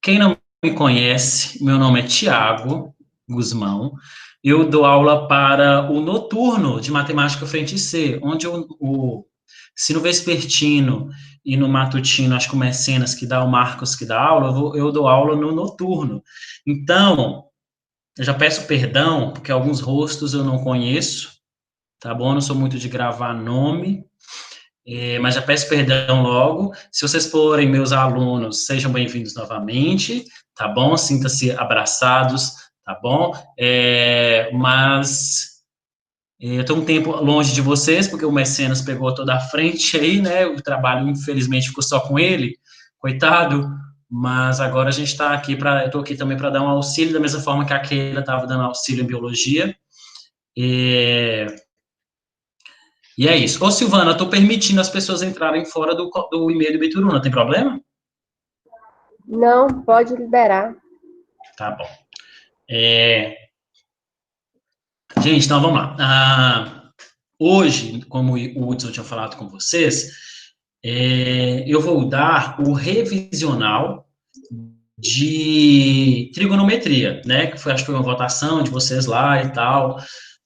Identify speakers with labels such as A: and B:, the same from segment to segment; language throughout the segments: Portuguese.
A: Quem não me conhece, meu nome é Tiago Guzmão. Eu dou aula para o noturno de Matemática Frente C, onde se no vespertino e no matutino, acho que o Mecenas que dá, o Marcos que dá aula, eu dou aula no noturno. Então, eu já peço perdão, porque alguns rostos eu não conheço, tá bom? Eu não sou muito de gravar nome, mas já peço perdão logo. Se vocês forem meus alunos, sejam bem-vindos novamente, tá bom? Sinta-se abraçados, tá bom? Mas eu estou um tempo longe de vocês, porque o Mecenas pegou toda a frente aí, né? O trabalho, infelizmente, ficou só com ele, coitado. Mas agora a gente está aqui eu estou aqui também para dar um auxílio, da mesma forma que a Keila estava dando auxílio em biologia. E é isso. Ô, Silvana, eu estou permitindo as pessoas entrarem fora do e-mail do Bituruna, tem problema?
B: Não, pode liberar.
A: Tá bom. Gente, então vamos lá. Hoje, como o Hudson tinha falado com vocês, eu vou dar o revisional de trigonometria, né? Que acho que foi uma votação de vocês lá e tal.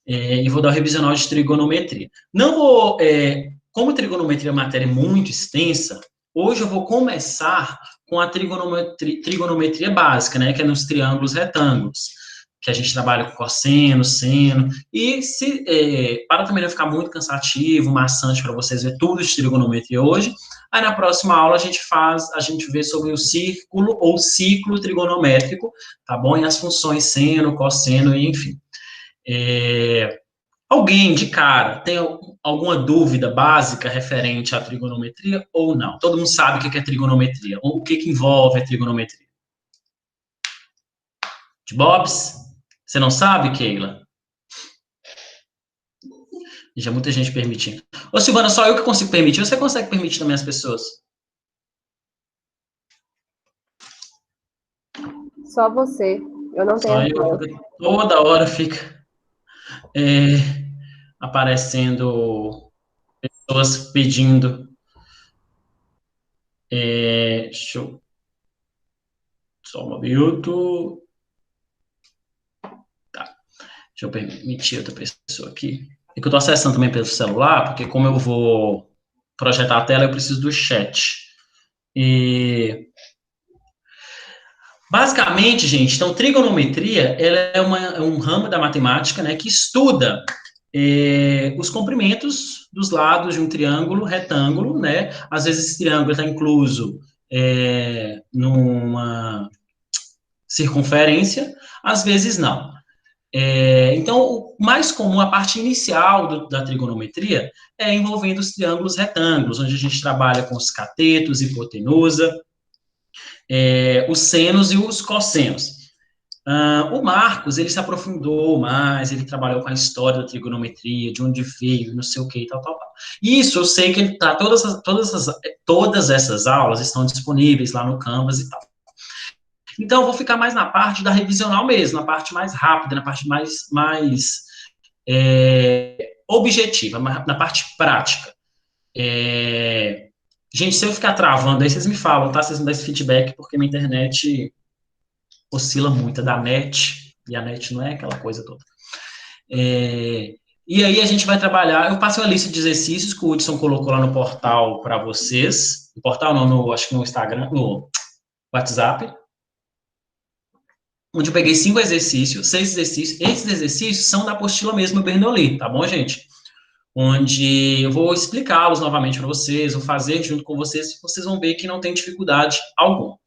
A: E vou dar o revisional de trigonometria. Não vou, como trigonometria é uma matéria muito extensa, hoje eu vou começar com a trigonometria básica, né? Que é nos triângulos retângulos, que a gente trabalha com cosseno, seno, e para também não ficar muito cansativo, maçante para vocês ver tudo de trigonometria hoje, aí na próxima aula a gente vê sobre o círculo ou ciclo trigonométrico, tá bom? E as funções seno, cosseno, e enfim. Alguém de cara tem alguma dúvida básica referente à trigonometria ou não? Todo mundo sabe o que é trigonometria, ou o que envolve a trigonometria? De Bobs? Você não sabe, Keila? Já muita gente permitindo. Ô, Silvana, só eu que consigo permitir, você consegue permitir também as pessoas?
B: Só você. Eu não
A: Só
B: tenho
A: eu,
B: acesso.
A: porque toda hora fica aparecendo pessoas pedindo. Deixa eu. Só um minuto. Tá. Deixa eu permitir outra pessoa aqui. É que eu estou acessando também pelo celular, porque como eu vou projetar a tela, eu preciso do chat. E basicamente, gente, então trigonometria ela é um ramo da matemática, né, que estuda os comprimentos dos lados de um triângulo retângulo, né? Às vezes esse triângulo está incluso numa circunferência, às vezes não. Então, o mais comum, a parte inicial da trigonometria é envolvendo os triângulos retângulos, onde a gente trabalha com os catetos, hipotenusa, os senos e os cossenos. O Marcos, ele se aprofundou mais, ele trabalhou com a história da trigonometria, de onde veio, não sei o que, e tal, tal, tal. Isso, eu sei que ele tá, todas essas aulas estão disponíveis lá no Canvas e tal. Então, eu vou ficar mais na parte da revisional mesmo, na parte mais rápida, na parte mais objetiva, na parte prática. Gente, se eu ficar travando aí, vocês me falam, tá? Vocês me dão esse feedback, porque minha internet oscila muito, é da net, e a net não é aquela coisa toda. E aí a gente vai trabalhar, eu passo uma lista de exercícios que o Hudson colocou lá no portal para vocês, no portal não, acho que no Instagram, no WhatsApp, onde eu peguei 5 exercícios, 6 exercícios, esses exercícios são da apostila mesmo Bernoulli, tá bom, gente? Onde eu vou explicá-los novamente para vocês, vou fazer junto com vocês, vocês vão ver que não tem dificuldade alguma.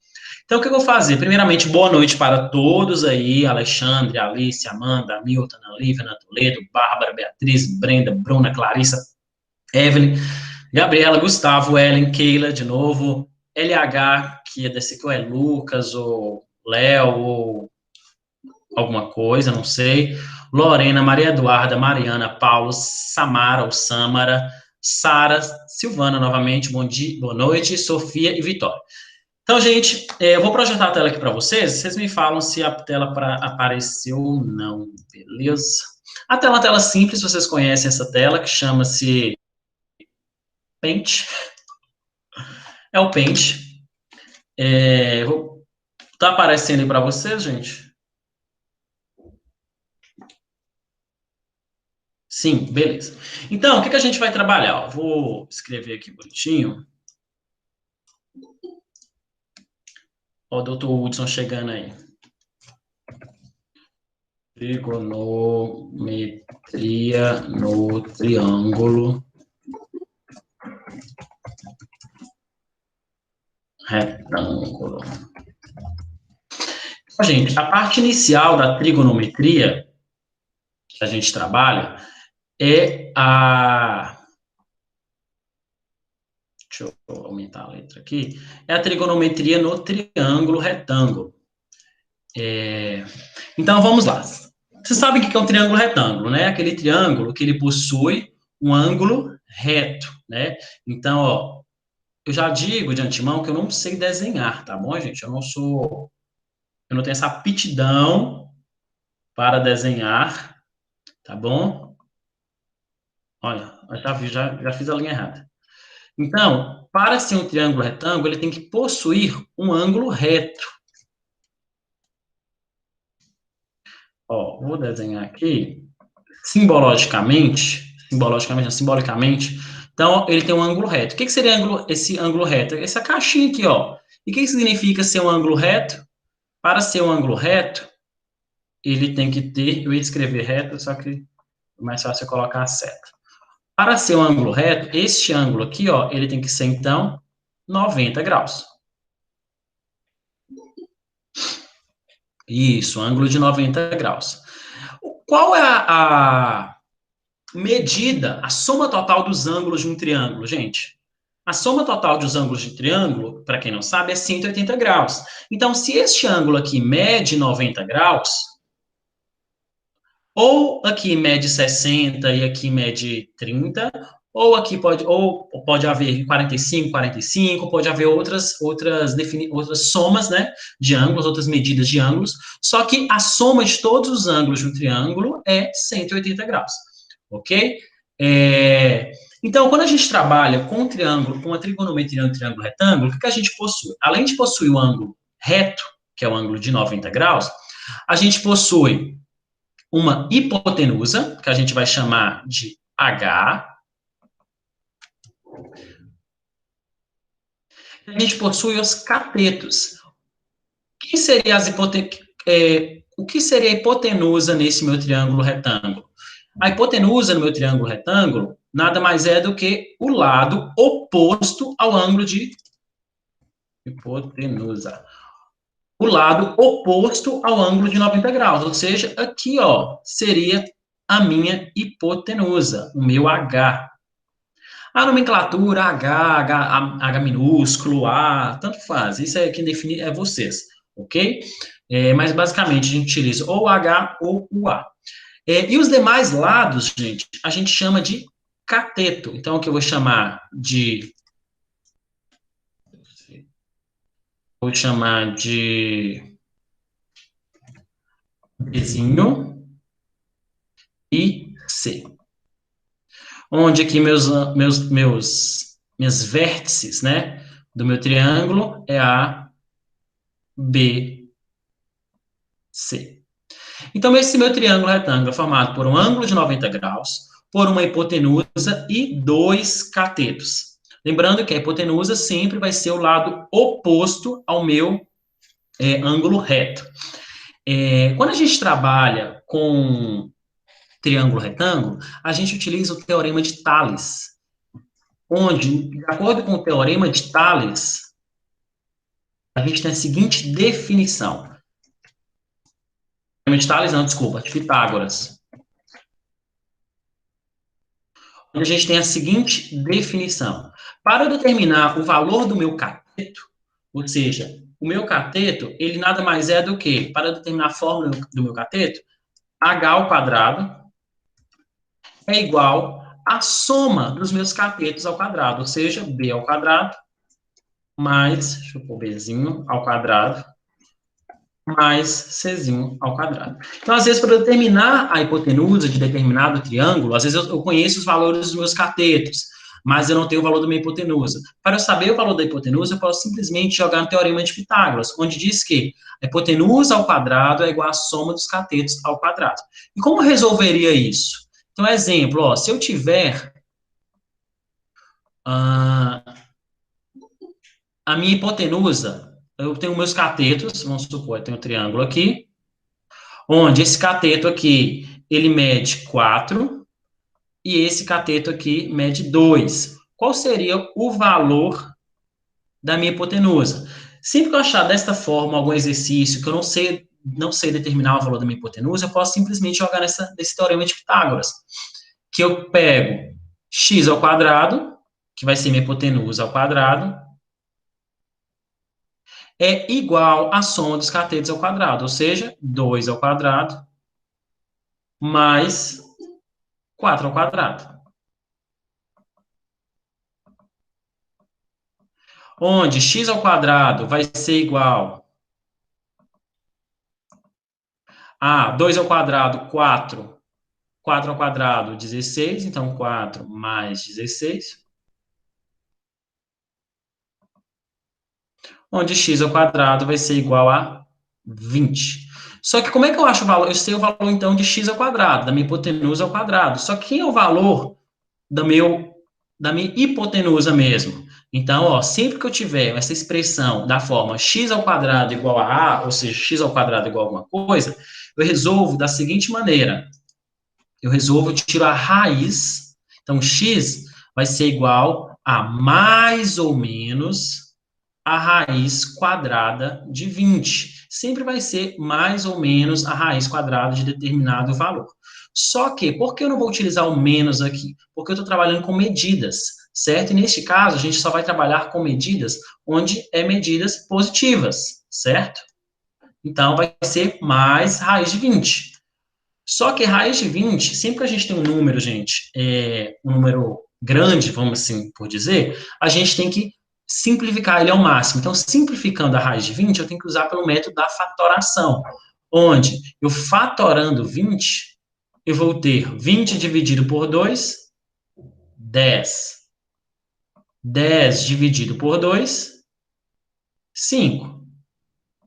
A: Então, o que eu vou fazer? Primeiramente, boa noite para todos aí, Alexandre, Alice, Amanda, Milton, Lívia, Ana Toledo, Bárbara, Beatriz, Brenda, Bruna, Clarissa, Evelyn, Gabriela, Gustavo, Ellen, Keila, de novo, LH, que é desse que é Lucas, ou Léo, ou alguma coisa, não sei, Lorena, Maria Eduarda, Mariana, Paulo, Samara ou Samara, Sara, Silvana novamente, bom dia, boa noite, Sofia e Vitória. Então, gente, eu vou projetar a tela aqui para vocês, vocês me falam se a tela apareceu ou não, beleza? A tela é uma tela simples, vocês conhecem essa tela, que chama-se Paint. É o Paint. Tá aparecendo aí para vocês, gente? Sim, beleza. Então, o que a gente vai trabalhar? Vou escrever aqui bonitinho. Ó, o doutor Hudson chegando aí. Trigonometria no triângulo retângulo. Gente, a parte inicial da trigonometria que a gente trabalha é a... Deixa eu aumentar a letra aqui. É a trigonometria no triângulo retângulo. Então, vamos lá. Vocês sabem o que é um triângulo retângulo, né? Aquele triângulo que ele possui um ângulo reto, né? Então, ó, eu já digo de antemão que eu não sei desenhar, tá bom, gente? Eu não tenho essa aptidão para desenhar, tá bom? Olha, eu já fiz a linha errada. Então, para ser um triângulo retângulo, ele tem que possuir um ângulo reto. Ó, vou desenhar aqui, simbolicamente. Então, ele tem um ângulo reto. O que seria esse ângulo reto? Essa caixinha aqui, ó. E o que significa ser um ângulo reto? Para ser um ângulo reto, ele tem que ter, eu ia escrever reto, só que é mais fácil é colocar a seta. Para ser um ângulo reto, este ângulo aqui, ó, ele tem que ser, então, 90 graus. Isso, ângulo de 90 graus. Qual é a medida, a soma total dos ângulos de um triângulo, gente? A soma total dos ângulos de triângulo, para quem não sabe, é 180 graus. Então, se este ângulo aqui mede 90 graus, ou aqui mede 60 e aqui mede 30, ou aqui pode haver 45, 45, pode haver outras somas, né, de ângulos, outras medidas de ângulos, só que a soma de todos os ângulos de um triângulo é 180 graus, ok? Então, quando a gente trabalha com um triângulo, com a trigonometria no triângulo retângulo, o que a gente possui? Além de possuir o ângulo reto, que é o ângulo de 90 graus, a gente possui uma hipotenusa, que a gente vai chamar de H. A gente possui os catetos. O que seria a hipotenusa nesse meu triângulo retângulo? A hipotenusa no meu triângulo retângulo nada mais é do que o lado oposto ao ângulo de hipotenusa. O lado oposto ao ângulo de 90 graus, ou seja, aqui, ó, seria a minha hipotenusa, o meu H. A nomenclatura H minúsculo, A, tanto faz, isso é quem define é vocês, ok? Mas basicamente a gente utiliza ou H ou o A. E os demais lados, gente, a gente chama de cateto. Então, o que eu vou chamar de... Bzinho e C. Onde aqui minhas vértices, né, do meu triângulo é A, B, C. Então, esse meu triângulo retângulo é formado por um ângulo de 90 graus, por uma hipotenusa e dois catetos. Lembrando que a hipotenusa sempre vai ser o lado oposto ao meu ângulo reto. Quando a gente trabalha com triângulo retângulo, a gente utiliza o teorema de Tales, onde, de acordo com o teorema de Tales, a gente tem a seguinte definição. De Tales, não, desculpa, de Pitágoras. Onde a gente tem a seguinte definição. Para determinar o valor do meu cateto, ou seja, o meu cateto, ele nada mais é do que, para determinar a fórmula do meu cateto, h ao quadrado é igual à soma dos meus catetos ao quadrado, ou seja, b ao quadrado mais, deixa eu pôr bzinho ao quadrado, mais czinho ao quadrado. Então, às vezes, para determinar a hipotenusa de determinado triângulo, às vezes eu conheço os valores dos meus catetos. mas eu não tenho o valor da minha hipotenusa. Para eu saber o valor da hipotenusa, eu posso simplesmente jogar no Teorema de Pitágoras, onde diz que a hipotenusa ao quadrado é igual à soma dos catetos ao quadrado. E como eu resolveria isso? Então, exemplo, ó, se eu tiver a minha hipotenusa, eu tenho meus catetos, vamos supor, eu tenho um triângulo aqui, onde esse cateto aqui, ele mede 4, e esse cateto aqui mede 2. Qual seria o valor da minha hipotenusa? Sempre que eu achar desta forma algum exercício que eu não sei determinar o valor da minha hipotenusa, eu posso simplesmente jogar nesse teorema de Pitágoras, que eu pego x ao quadrado, que vai ser minha hipotenusa ao quadrado, é igual à soma dos catetos ao quadrado, ou seja, 2 ao quadrado mais 4 ao quadrado. Onde x ao quadrado vai ser igual a 2 ao quadrado, 4. 4 ao quadrado, 16. Então, 4 mais 16. Onde x ao quadrado vai ser igual a 20. Só que como é que eu acho o valor? Eu sei o valor, então, de x ao quadrado, da minha hipotenusa ao quadrado. Só que quem é o valor da minha hipotenusa mesmo? Então, ó, sempre que eu tiver essa expressão da forma x ao quadrado igual a ou seja, x ao quadrado igual a alguma coisa, eu resolvo da seguinte maneira. Eu tiro a raiz. Então, x vai ser igual a mais ou menos a raiz quadrada de 20. Sempre vai ser mais ou menos a raiz quadrada de determinado valor. Só que, por que eu não vou utilizar o menos aqui? Porque eu estou trabalhando com medidas, certo? E neste caso, a gente só vai trabalhar com medidas onde é medidas positivas, certo? Então, vai ser mais raiz de 20. Só que raiz de 20, sempre que a gente tem um número, gente, um número grande, vamos assim por dizer, a gente tem que simplificar ele ao máximo. Então, simplificando a raiz de 20, eu tenho que usar pelo método da fatoração, onde eu fatorando 20, eu vou ter 20 dividido por 2, 10. 10 dividido por 2, 5.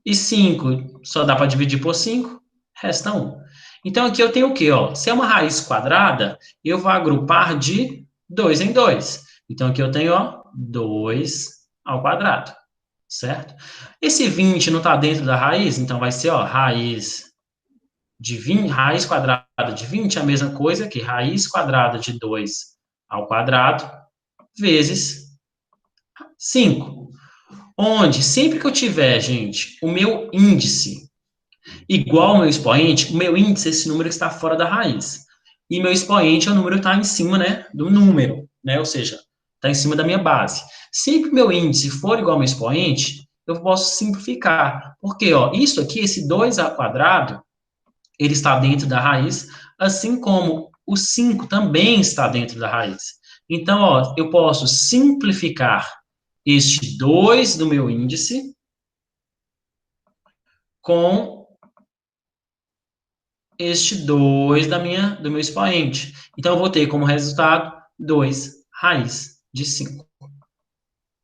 A: E 5 só dá para dividir por 5, resta 1. Então, aqui eu tenho o quê? Ó? Se é uma raiz quadrada, eu vou agrupar de 2 em 2. Então, aqui eu tenho, ó, 2 ao quadrado, certo? Esse 20 não está dentro da raiz, então vai ser, ó, raiz de 20, raiz quadrada de 20 é a mesma coisa que raiz quadrada de 2 ao quadrado vezes 5. Onde, sempre que eu tiver, gente, o meu índice igual ao meu expoente, o meu índice é esse número que está fora da raiz. E meu expoente é o número que está em cima, né, do número, né, ou seja, está em cima da minha base. Sempre que meu índice for igual ao meu expoente, eu posso simplificar. Porque, ó, isso aqui, esse 2 ao quadrado, ele está dentro da raiz, assim como o 5 também está dentro da raiz. Então, ó, eu posso simplificar este 2 do meu índice com este 2 do meu expoente. Então, eu vou ter como resultado 2 raiz de 5.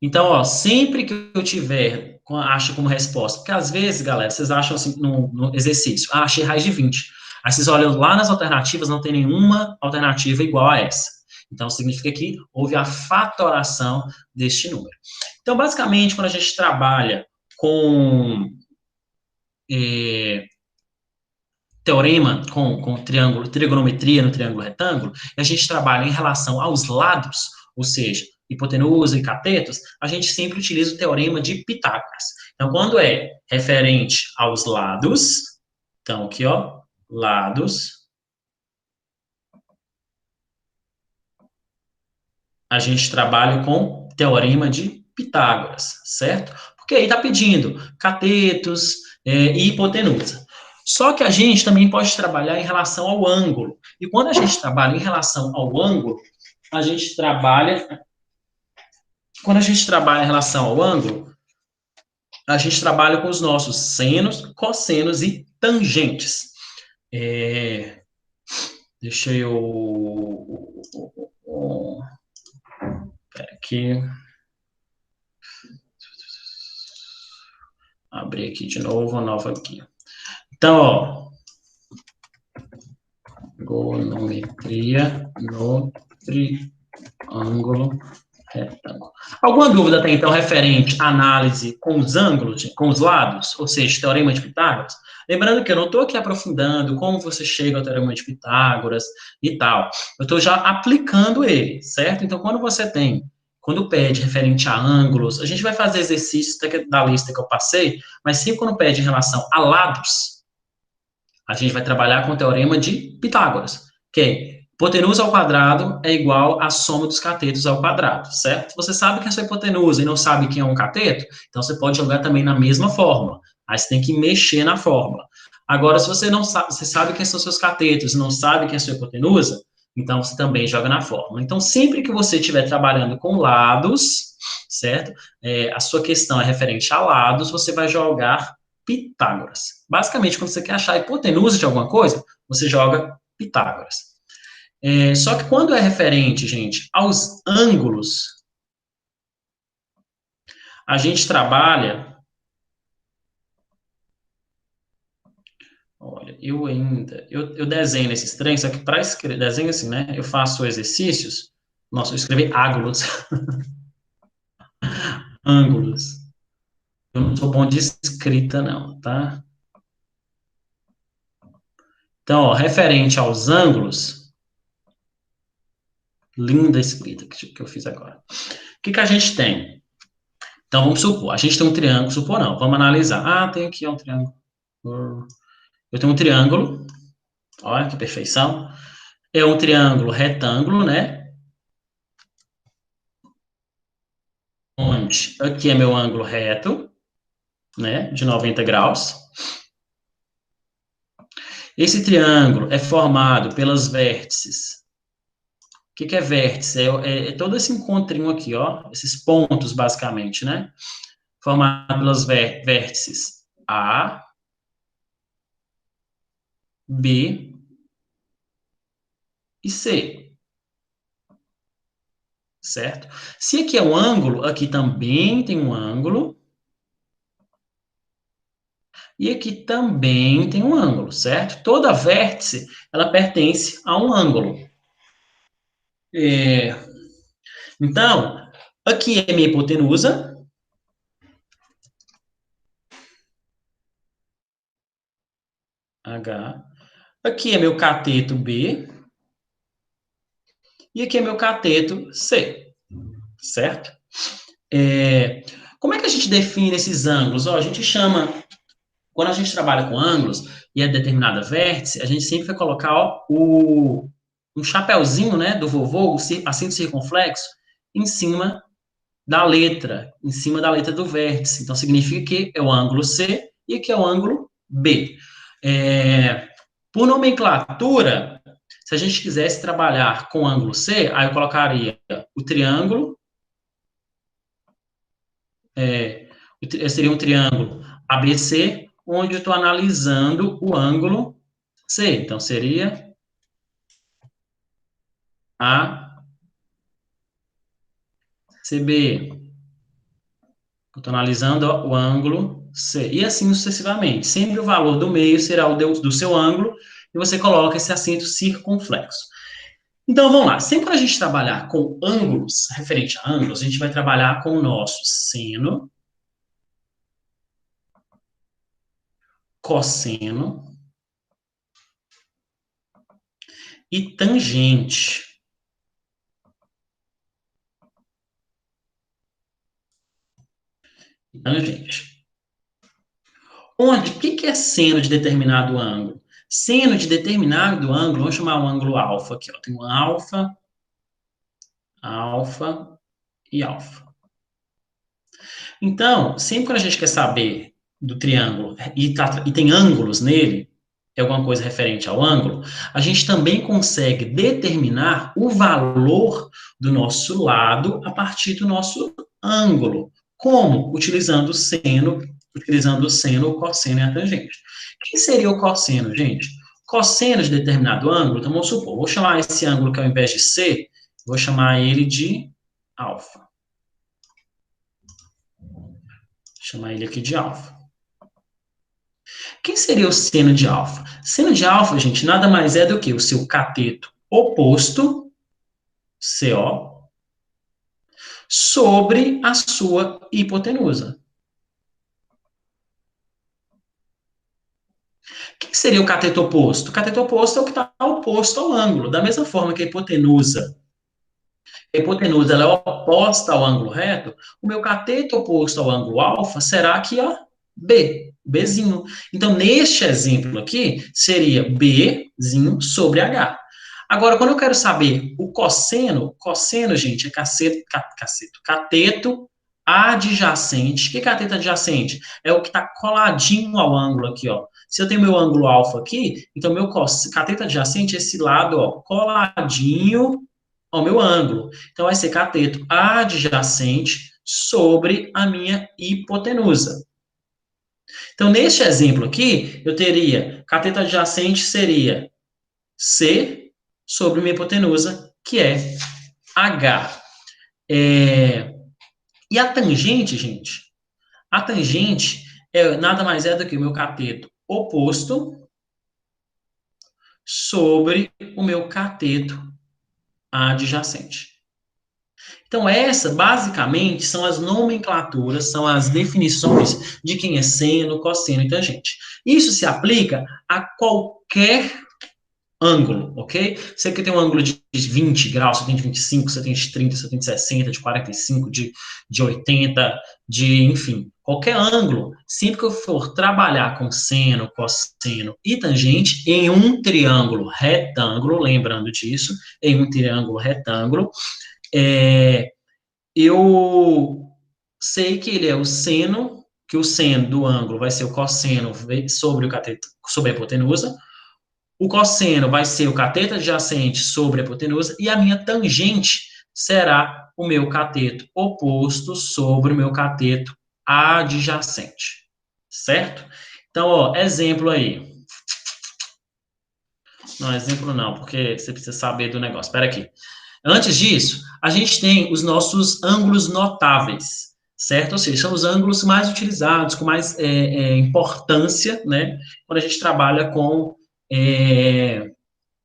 A: Então, ó, sempre que eu tiver, acho como resposta, porque às vezes, galera, vocês acham assim no exercício, achei raiz de 20. Aí vocês olham lá nas alternativas, não tem nenhuma alternativa igual a essa. Então, significa que houve a fatoração deste número. Então, basicamente, quando a gente trabalha com teorema com triângulo, trigonometria no triângulo retângulo, e a gente trabalha em relação aos lados, ou seja, hipotenusa e catetos, a gente sempre utiliza o teorema de Pitágoras. Então, quando é referente aos lados, então aqui, ó, lados, a gente trabalha com teorema de Pitágoras, certo? Porque aí está pedindo catetos e hipotenusa. Só que a gente também pode trabalhar em relação ao ângulo. E quando a gente trabalha em relação ao ângulo, a gente trabalha. Quando a gente trabalha em relação ao ângulo, a gente trabalha com os nossos senos, cossenos e tangentes. Deixa eu. Aqui. Abrir aqui de novo, nova aqui. Então, ó. Trigonometria no triângulo retângulo. Alguma dúvida até então referente à análise com os ângulos, com os lados, ou seja, teorema de Pitágoras? Lembrando que eu não estou aqui aprofundando como você chega ao teorema de Pitágoras e tal. Eu estou já aplicando ele, certo? Então, quando pede referente a ângulos, a gente vai fazer exercícios da lista que eu passei, mas sempre quando pede em relação a lados, a gente vai trabalhar com o teorema de Pitágoras, que é hipotenusa ao quadrado é igual à soma dos catetos ao quadrado, certo? Você sabe que é sua hipotenusa e não sabe quem é um cateto, então você pode jogar também na mesma fórmula. Aí você tem que mexer na fórmula. Agora, se você não sabe, você sabe quem são seus catetos e não sabe quem é sua hipotenusa, então você também joga na fórmula. Então, sempre que você estiver trabalhando com lados, certo? A sua questão é referente a lados, você vai jogar Pitágoras. Basicamente, quando você quer achar a hipotenusa de alguma coisa, você joga Pitágoras. Só que quando é referente, gente, aos ângulos, a gente trabalha. Olha, eu desenho esses trens, só que para escrever, desenho assim, né? Eu faço exercícios. Nossa, eu escrevi ângulos. Ângulos. Eu não sou bom de escrita, não, tá? Então, ó, referente aos ângulos, linda escrita que eu fiz agora. O que a gente tem? Então, vamos supor, a gente tem um triângulo, supor não, vamos analisar. Ah, tem aqui um triângulo. Eu tenho um triângulo, olha que perfeição. É um triângulo retângulo, né? Onde aqui é meu ângulo reto, né? De 90 graus. Esse triângulo é formado pelas vértices. O que é vértice? É todo esse encontrinho aqui, ó. Esses pontos, basicamente, né? Formado pelas vértices A, B e C. Certo? Se aqui é um ângulo, aqui também tem um ângulo. E aqui também tem um ângulo, certo? Toda vértice, ela pertence a um ângulo. É, então, aqui é minha hipotenusa. H. Aqui é meu cateto B. E aqui é meu cateto C. Certo? Como é que a gente define esses ângulos? Ó, a gente chama, quando a gente trabalha com ângulos e é determinada vértice, a gente sempre vai colocar ó, um chapéuzinho, né, do vovô, o acento circunflexo, em cima em cima da letra do vértice. Então, significa que é o ângulo C e aqui é o ângulo B. Por nomenclatura, se a gente quisesse trabalhar com o ângulo C, aí eu colocaria o triângulo, seria um triângulo ABC, onde eu estou analisando o ângulo C. Então, seria ACB. Eu estou analisando ó, o ângulo C. E assim sucessivamente. Sempre o valor do meio será o do seu ângulo, e você coloca esse acento circunflexo. Então, vamos lá. Sempre que a gente trabalhar com ângulos, referente a ângulos, a gente vai trabalhar com o nosso seno, cosseno e tangente. Tangente. O que é seno de determinado ângulo? Seno de determinado ângulo, vamos chamar o ângulo alfa aqui, ó. Tem um alfa, alfa e alfa. Então, sempre que a gente quer saber do triângulo e tem ângulos nele, é alguma coisa referente ao ângulo, a gente também consegue determinar o valor do nosso lado a partir do nosso ângulo. Como? Utilizando o seno, o cosseno e a tangente. O que seria o cosseno, gente? Cosseno de determinado ângulo, então vamos supor, vou chamar esse ângulo que ao invés de C, vou chamar ele de alfa. Vou chamar ele aqui de alfa. Quem seria o seno de alfa? Seno de alfa, gente, nada mais é do que o seu cateto oposto, CO, sobre a sua hipotenusa. O que seria o cateto oposto? O cateto oposto é o que está oposto ao ângulo. Da mesma forma que a hipotenusa ela é oposta ao ângulo reto, o meu cateto oposto ao ângulo alfa será aqui, ó, B, Bzinho. Então, neste exemplo aqui, seria Bzinho sobre H. Agora, quando eu quero saber o cosseno, gente, é cateto adjacente. O que é cateto adjacente? É o que está coladinho ao ângulo aqui, ó. Se eu tenho meu ângulo alfa aqui, então meu cateto adjacente é esse lado, ó, coladinho ao meu ângulo. Então, vai ser cateto adjacente sobre a minha hipotenusa. Então, neste exemplo aqui, eu teria cateto adjacente seria C sobre minha hipotenusa, que é H. E a tangente, gente? A tangente nada mais é do que o meu cateto oposto sobre o meu cateto adjacente. Então, basicamente, são as nomenclaturas, são as definições de quem é seno, cosseno e tangente. Isso se aplica a qualquer ângulo, ok? Você que tem um ângulo de 20 graus, você tem de 25, você tem de 30, você tem de 60, de 45, de 80, enfim, qualquer ângulo, sempre que eu for trabalhar com seno, cosseno e tangente em um triângulo retângulo, lembrando disso, em um triângulo retângulo, eu sei que ele é o seno, que o seno do ângulo vai ser o cosseno sobre a hipotenusa, o cosseno vai ser o cateto adjacente sobre a hipotenusa, e a minha tangente será o meu cateto oposto sobre o meu cateto adjacente, certo? Então, ó, exemplo aí. Não, exemplo não, porque você precisa saber do negócio. Espera aqui. Antes disso, a gente tem os nossos ângulos notáveis, certo? Ou seja, são os ângulos mais utilizados, com mais importância, né? Quando a gente trabalha com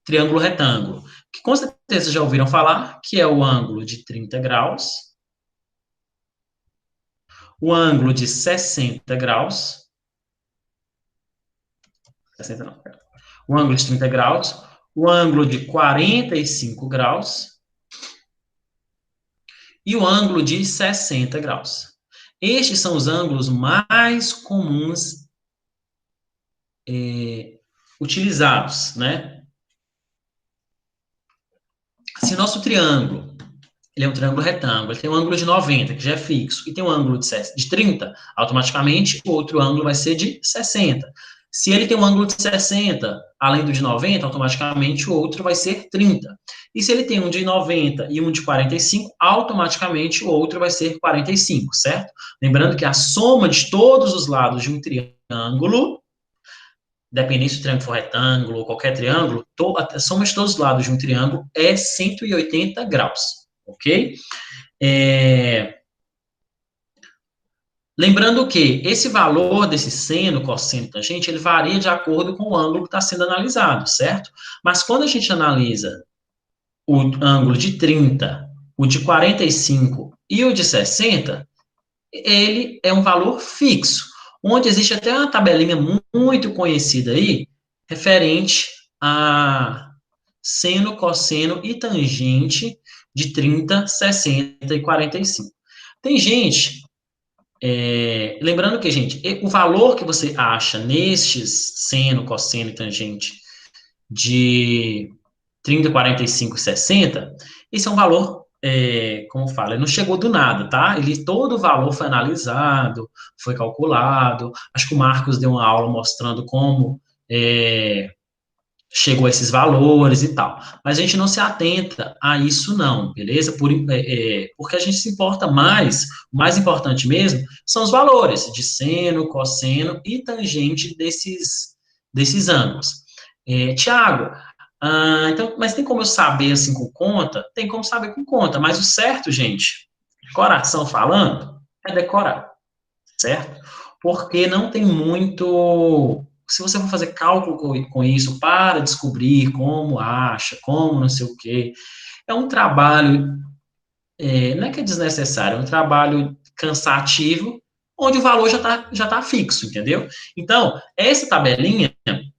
A: triângulo retângulo. Que com certeza já ouviram falar, que é o ângulo de 30 graus, o ângulo de 60 graus, 60 não, o ângulo de 30 graus, o ângulo de 45 graus, e o ângulo de 60 graus. Estes são os ângulos mais comuns utilizados, né? Se o nosso triângulo, ele é um triângulo retângulo, ele tem um ângulo de 90, que já é fixo, e tem um ângulo de 30, automaticamente o outro ângulo vai ser de 60. Se ele tem um ângulo de 60, além do de 90, automaticamente o outro vai ser 30. E se ele tem um de 90 e um de 45, automaticamente o outro vai ser 45, certo? Lembrando que a soma de todos os lados de um triângulo, dependendo se o triângulo for retângulo ou qualquer triângulo, a soma de todos os lados de um triângulo é 180 graus, ok? Lembrando que esse valor desse seno, cosseno, tangente, ele varia de acordo com o ângulo que está sendo analisado, certo? Mas quando a gente analisa o ângulo de 30, o de 45 e o de 60, ele é um valor fixo, onde existe até uma tabelinha muito conhecida aí, referente a seno, cosseno e tangente de 30, 60 e 45. Tem gente... lembrando que, gente, o valor que você acha nestes seno, cosseno e tangente de 30, 45 e 60, esse é um valor, como fala, não chegou do nada, tá? Todo o valor foi analisado, foi calculado. Acho que o Marcos deu uma aula mostrando como chegou a esses valores e tal. Mas a gente não se atenta a isso não, beleza? Porque a gente se importa mais, o mais importante mesmo, são os valores de seno, cosseno e tangente desses ângulos. Tiago, Então, mas tem como eu saber assim com conta? Tem como saber com conta, mas o certo, gente, de coração falando, é decorar, certo? Porque não tem muito. Se você for fazer cálculo com isso para descobrir como acha, como não sei o quê, é um trabalho, não é que é desnecessário, é um trabalho cansativo, onde o valor já tá fixo, entendeu? Então, essa tabelinha,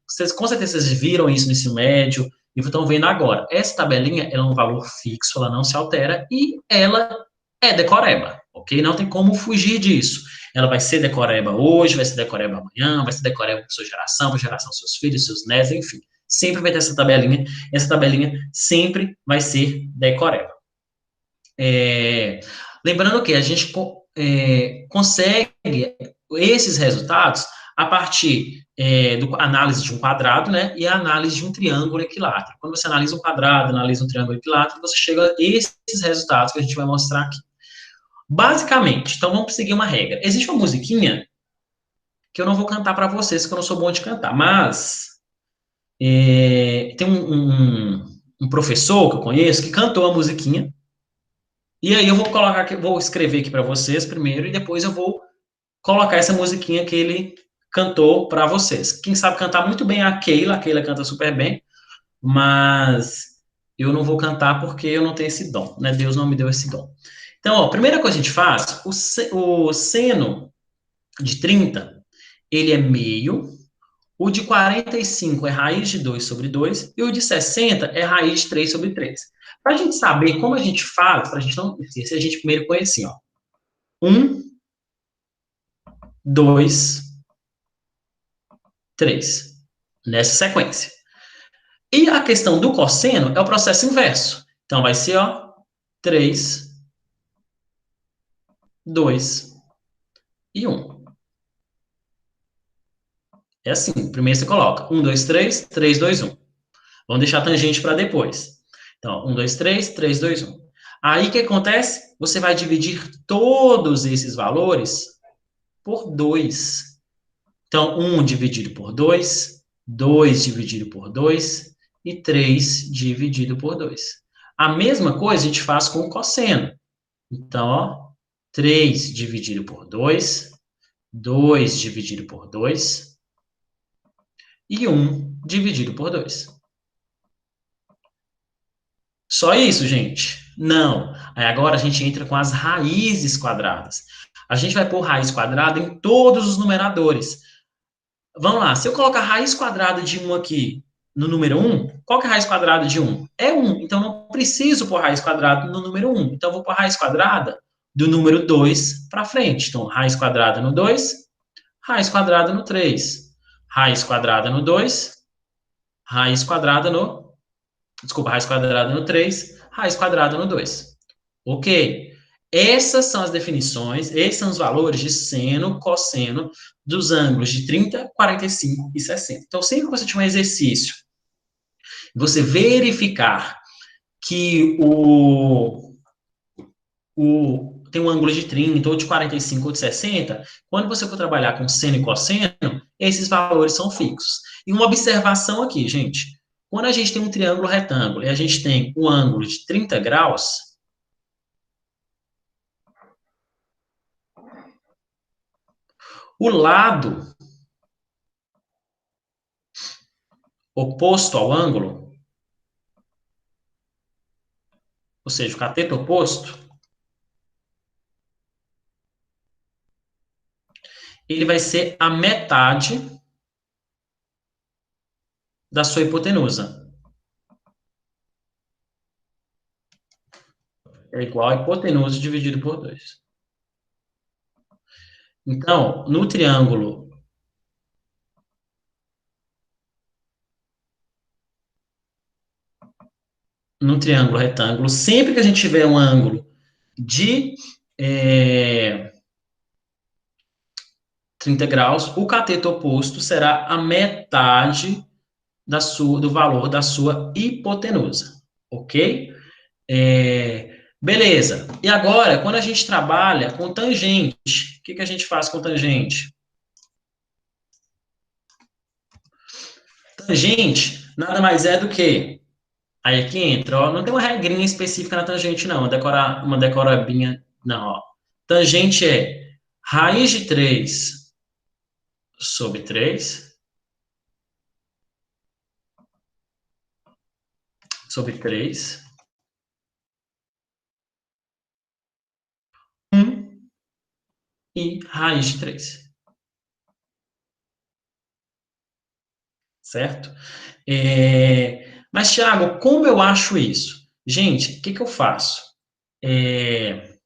A: vocês com certeza vocês viram isso no ensino médio e estão vendo agora. Essa tabelinha ela é um valor fixo, ela não se altera e ela é decoreba, ok? Não tem como fugir disso. Ela vai ser decoreba hoje, vai ser decoreba amanhã, vai ser decoreba para sua geração, para a geração dos seus filhos, seus netos, enfim. Sempre vai ter essa tabelinha. Essa tabelinha sempre vai ser decoreba. Lembrando que a gente consegue esses resultados a partir da análise de um quadrado, né, e a análise de um triângulo equilátero. Quando você analisa um quadrado, analisa um triângulo equilátero, você chega a esses resultados que a gente vai mostrar aqui. Basicamente, então vamos seguir uma regra. Existe uma musiquinha que eu não vou cantar para vocês, que eu não sou bom de cantar, mas tem um professor que eu conheço que cantou a musiquinha. E aí eu vou colocar aqui, vou escrever aqui para vocês primeiro e depois eu vou colocar essa musiquinha que ele cantou para vocês. Quem sabe cantar muito bem é a Keila canta super bem, mas eu não vou cantar porque eu não tenho esse dom, né? Deus não me deu esse dom. Então, ó, a primeira coisa que a gente faz, o seno de 30, ele é meio, o de 45 é raiz de 2 sobre 2 e o de 60 é raiz de 3 sobre 3. Para a gente saber como a gente faz, para a gente não esquecer, a gente primeiro põe assim, ó. 1, 2, 3. Nessa sequência. E a questão do cosseno é o processo inverso. Então, vai ser, ó, 3, 2 e 1. É assim, primeiro você coloca 1, 2, 3, 3, 2, 1. Vamos deixar a tangente para depois. Então, 1, 2, 3, 3, 2, 1. Aí, o que acontece? Você vai dividir todos esses valores por 2. Então, 1 dividido por 2, 2 dividido por 2 e 3 dividido por 2. A mesma coisa a gente faz com o cosseno. Então, ó, 3 dividido por 2, 2 dividido por 2 e 1 dividido por 2. Só isso, gente? Não. Aí agora a gente entra com as raízes quadradas. A gente vai pôr raiz quadrada em todos os numeradores. Vamos lá, se eu colocar raiz quadrada de 1 aqui no número 1, qual que é a raiz quadrada de 1? É 1, então não preciso pôr raiz quadrada no número 1. Então, eu vou pôr raiz quadrada do número 2 para frente. Então, raiz quadrada no 2, raiz quadrada no 3, raiz quadrada no 2, raiz quadrada no... Desculpa, raiz quadrada no 3, raiz quadrada no 2. Ok? Essas são as definições, esses são os valores de seno, cosseno dos ângulos de 30, 45 e 60. Então, sempre que você tiver um exercício, você verificar que tem um ângulo de 30, ou de 45, ou de 60, quando você for trabalhar com seno e cosseno, esses valores são fixos. E uma observação aqui, gente. Quando a gente tem um triângulo retângulo e a gente tem um ângulo de 30 graus, o lado oposto ao ângulo, ou seja, o cateto oposto, ele vai ser a metade da sua hipotenusa. É igual a hipotenusa dividido por 2. Então, no triângulo retângulo, sempre que a gente tiver um ângulo de 30 graus, o cateto oposto será a metade do valor da sua hipotenusa, ok? Beleza. E agora, quando a gente trabalha com tangente, o que a gente faz com tangente? Tangente Nada mais é do que... Aí aqui entra, ó, não tem uma regrinha específica na tangente, não. Uma decorabinha, não, ó. Tangente é raiz de 3 sobre 3 sobre 3 1 e raiz de 3, certo? Mas, Thiago, como eu acho isso? Gente, o que que eu faço? É,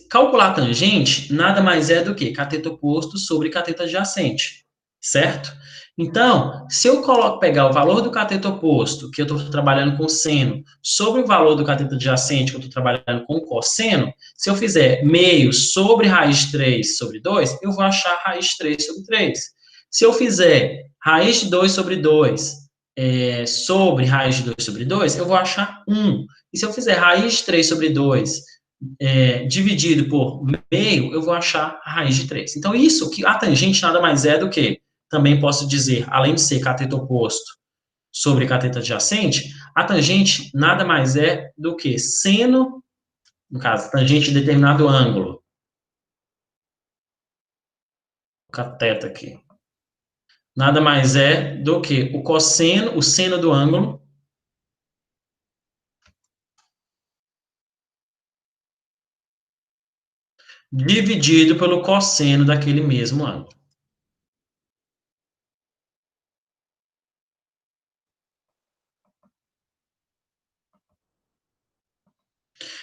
A: calcular a tangente nada mais é do que cateto oposto sobre cateto adjacente, certo? Então, se eu pegar o valor do cateto oposto, que eu estou trabalhando com seno, sobre o valor do cateto adjacente, que eu estou trabalhando com cosseno, se eu fizer meio sobre raiz de 3 sobre 2, eu vou achar raiz de 3 sobre 3. Se eu fizer raiz de 2 sobre 2 sobre raiz de 2 sobre 2, eu vou achar 1. E se eu fizer raiz de 3 sobre 2 dividido por meio, eu vou achar a raiz de 3. Então, isso que a tangente nada mais é do que, também posso dizer, além de ser cateto oposto sobre cateto adjacente, a tangente nada mais é do que seno, no caso, tangente de determinado ângulo, cateto aqui, nada mais é do que o cosseno, o seno do ângulo, dividido pelo cosseno daquele mesmo ângulo.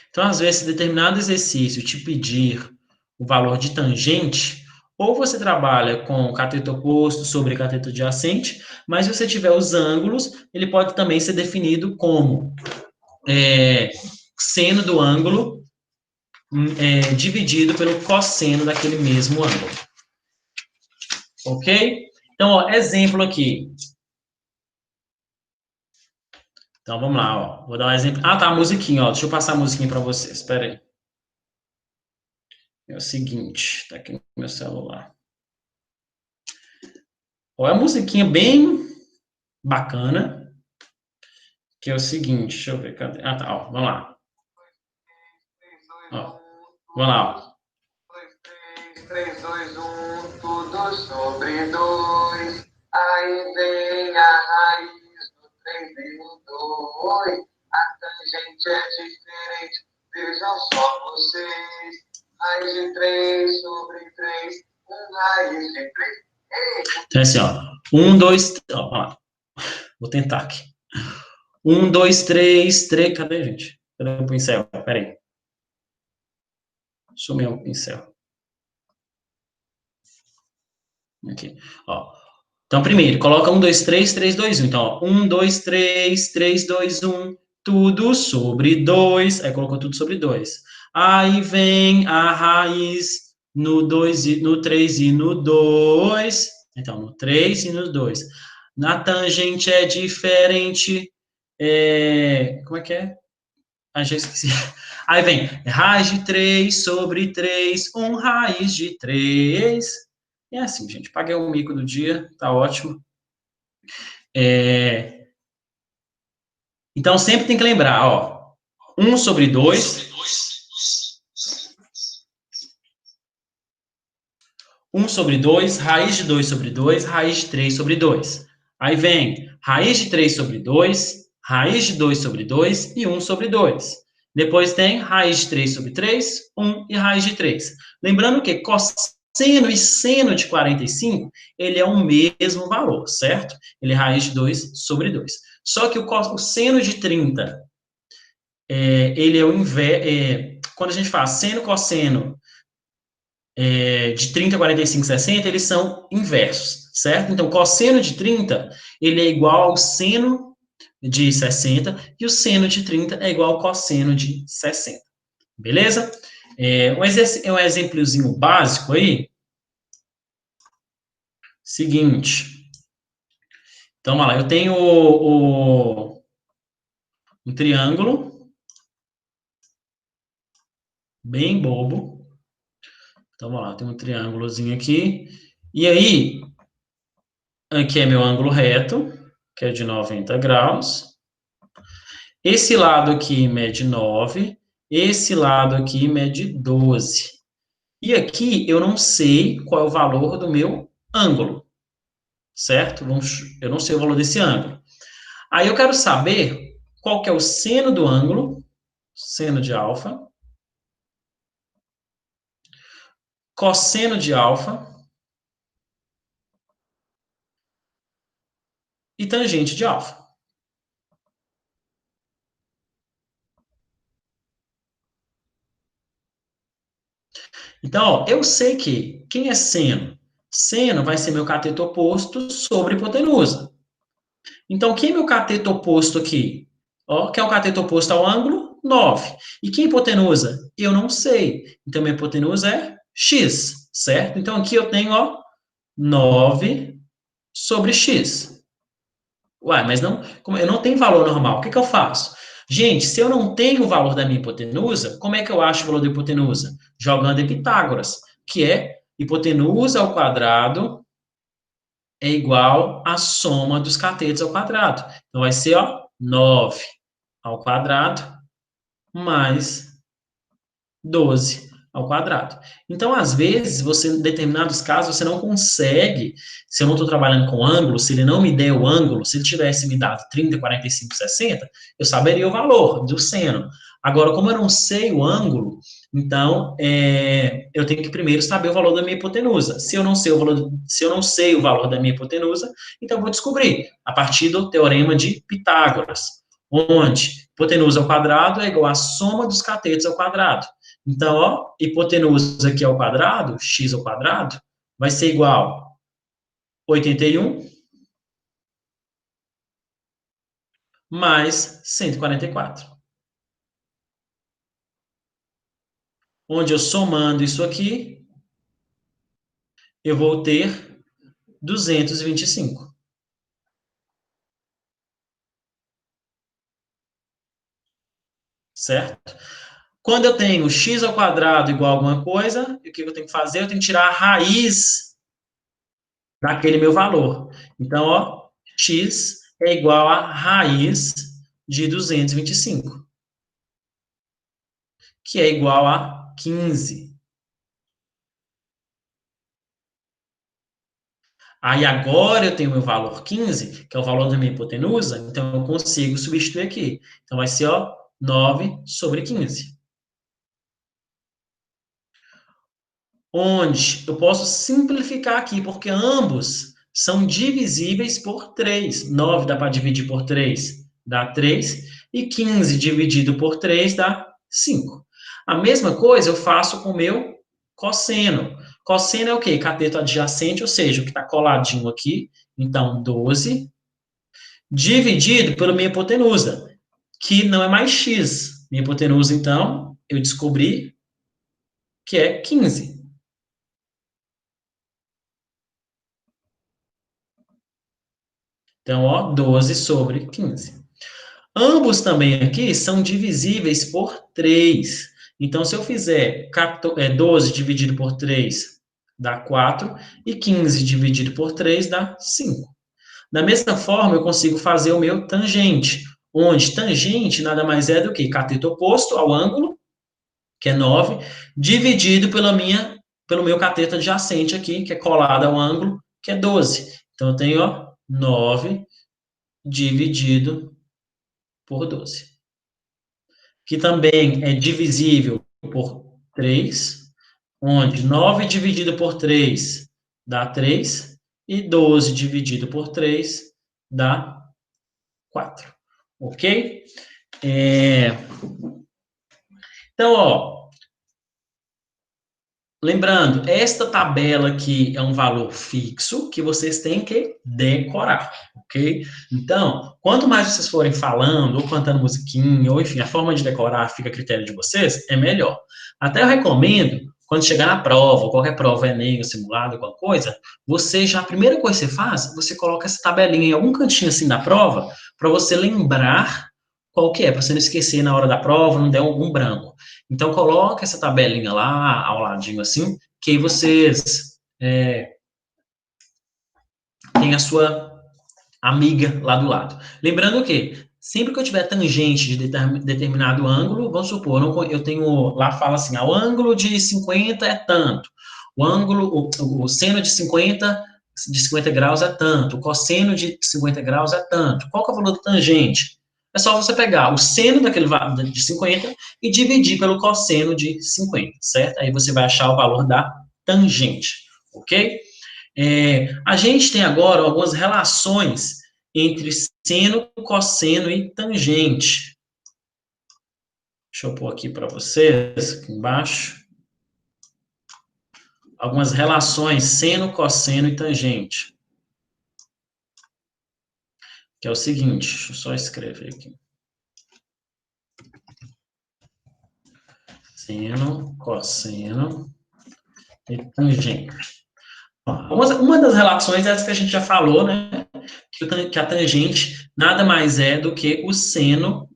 A: Então, às vezes, se determinado exercício te pedir o valor de tangente, ou você trabalha com cateto oposto sobre cateto adjacente, mas se você tiver os ângulos, ele pode também ser definido como seno do ângulo dividido pelo cosseno daquele mesmo ângulo. Ok? Então, ó, exemplo aqui. Então, vamos lá, ó. Vou dar um exemplo. Ah, tá, a musiquinha, ó. Deixa eu passar a musiquinha para vocês. Espera aí. É o seguinte, tá aqui no meu celular. Ó, é uma musiquinha bem bacana, que é o seguinte, deixa eu ver, cadê? Ah, tá, ó, vamos lá. Ó, vamos lá, ó. 3, 2, 1, tudo sobre 2. Aí vem a raiz do 3 e o 2. A tangente é diferente, vejam só vocês. Raiz de 3 sobre 3, raiz de 3. Então, é assim, ó. 1, 2, ó, vou tentar aqui. 1, 2, 3, 3. Cadê, gente? Cadê o pincel? Peraí. Sumiu o pincel. Aqui, ó. Então, primeiro, coloca 1, 2, 3, 3, 2, 1. Então, ó, 1, 2, 3, 3, 2, 1, tudo sobre 2. Aí colocou tudo sobre 2. Aí vem a raiz no 2 e no 3 e no 2. Então, no 3 e no 2. Na tangente é diferente. Como é que é? Ah, já esqueci. Aí vem raiz de 3 sobre 3, raiz de 3. É assim, gente. Paguei o mico do dia, tá ótimo. Então, sempre tem que lembrar, ó. 1 sobre 2. 1 sobre 2, raiz de 2 sobre 2, raiz de 3 sobre 2. Aí vem raiz de 3 sobre 2, raiz de 2 sobre 2 e 1 sobre 2. Depois tem raiz de 3 sobre 3, 1 e raiz de 3. Lembrando que cosseno e seno de 45, ele é o mesmo valor, certo? Ele é raiz de 2 sobre 2. Só que o seno de 30, ele é o inverso. Quando a gente faz seno, cosseno de 30, 45, 60, eles são inversos, certo? Então, cosseno de 30, ele é igual ao seno de 60, e o seno de 30 é igual ao cosseno de 60. Beleza? Um exemplozinho básico aí. Seguinte. Então, olha lá, eu tenho um triângulo bem bobo. Então, vamos lá, tem um triângulozinho aqui. E aí, Aqui é meu ângulo reto, que é de 90 graus. Esse lado aqui mede 9, esse lado aqui mede 12. E aqui eu não sei qual é o valor do meu ângulo, certo? Eu não sei o valor desse ângulo. Aí eu quero saber qual que é o seno do ângulo, seno de alfa, cosseno de alfa e tangente de alfa. Então, ó, eu sei que quem é seno? Seno vai ser meu cateto oposto sobre hipotenusa. Então, quem é meu cateto oposto aqui? Ó, que é o cateto oposto ao ângulo? 9. E que hipotenusa? Eu não sei. Então, minha hipotenusa é x, certo? Então, aqui eu tenho, ó, 9 sobre x. Uai, mas não, eu não tenho valor normal. O que que eu faço? Gente, se eu não tenho o valor da minha hipotenusa, como é que eu acho o valor da hipotenusa? Jogando em Pitágoras, que é hipotenusa ao quadrado é igual à soma dos catetos ao quadrado. Então, vai ser, ó, 9 ao quadrado mais 12 ao quadrado. Então, às vezes, você, em determinados casos, você não consegue, se eu não estou trabalhando com ângulo, se ele não me der o ângulo, se ele tivesse me dado 30, 45, 60, eu saberia o valor do seno. Agora, como eu não sei o ângulo, então, eu tenho que primeiro saber o valor da minha hipotenusa. Se eu não sei o valor, se eu não sei o valor da minha hipotenusa, então eu vou descobrir a partir do teorema de Pitágoras, onde hipotenusa ao quadrado é igual à soma dos catetos ao quadrado. Então, ó, hipotenusa aqui ao quadrado, x ao quadrado, vai ser igual a 81 mais 144. Onde eu somando isso aqui, eu vou ter 225. Certo? Quando eu tenho x ao quadrado igual a alguma coisa, o que eu tenho que fazer? Eu tenho que tirar a raiz daquele meu valor. Então, ó, x é igual a raiz de 225, que é igual a 15. Aí agora eu tenho meu valor 15, que é o valor da minha hipotenusa, então eu consigo substituir aqui. Então vai ser, ó, 9 sobre 15. Onde eu posso simplificar aqui, porque ambos são divisíveis por 3. 9 dá para dividir por 3, dá 3. E 15 dividido por 3 dá 5. A mesma coisa eu faço com o meu cosseno. Cosseno é o quê? Cateto adjacente, ou seja, o que está coladinho aqui. Então, 12 dividido pela minha hipotenusa, que não é mais x. Minha hipotenusa, então, eu descobri que é 15. Então, ó, 12 sobre 15. Ambos também aqui são divisíveis por 3. Então, se eu fizer 12 dividido por 3, dá 4, e 15 dividido por 3 dá 5. Da mesma forma, eu consigo fazer o meu tangente, onde tangente nada mais é do que cateto oposto ao ângulo, que é 9, dividido pelo meu cateto adjacente aqui, que é colado ao ângulo, que é 12. Então, eu tenho, ó, 9 dividido por 12, que também é divisível por 3, onde 9 dividido por 3 dá 3, e 12 dividido por 3 dá 4. Ok? Então, ó, lembrando, esta tabela aqui é um valor fixo que vocês têm que decorar, ok? Então, quanto mais vocês forem falando, ou cantando musiquinha, ou enfim, a forma de decorar fica a critério de vocês, é melhor. Até eu recomendo, quando chegar na prova, ou qualquer prova, Enem, ou simulado, alguma coisa, você já, a primeira coisa que você faz, você coloca essa tabelinha em algum cantinho assim da prova, para você lembrar qual que é, para você não esquecer na hora da prova, não der algum branco. Então, coloca essa tabelinha lá ao ladinho assim, que aí vocês a sua amiga lá do lado. Lembrando que sempre que eu tiver tangente de determinado ângulo, vamos supor, eu tenho, lá fala assim, o ângulo de 50 é tanto, o seno de 50 graus é tanto, o cosseno de 50 graus é tanto. Qual que é o valor da tangente? É só você pegar o seno daquele de 50 e dividir pelo cosseno de 50, certo? Aí você vai achar o valor da tangente, ok? A gente tem agora algumas relações entre seno, cosseno e tangente. Deixa eu pôr aqui para vocês, aqui embaixo. Algumas relações seno, cosseno e tangente. Que é o seguinte, deixa eu só escrever aqui. Seno, cosseno e tangente. Uma das relações é essa que a gente já falou, né? Que a tangente nada mais é do que o seno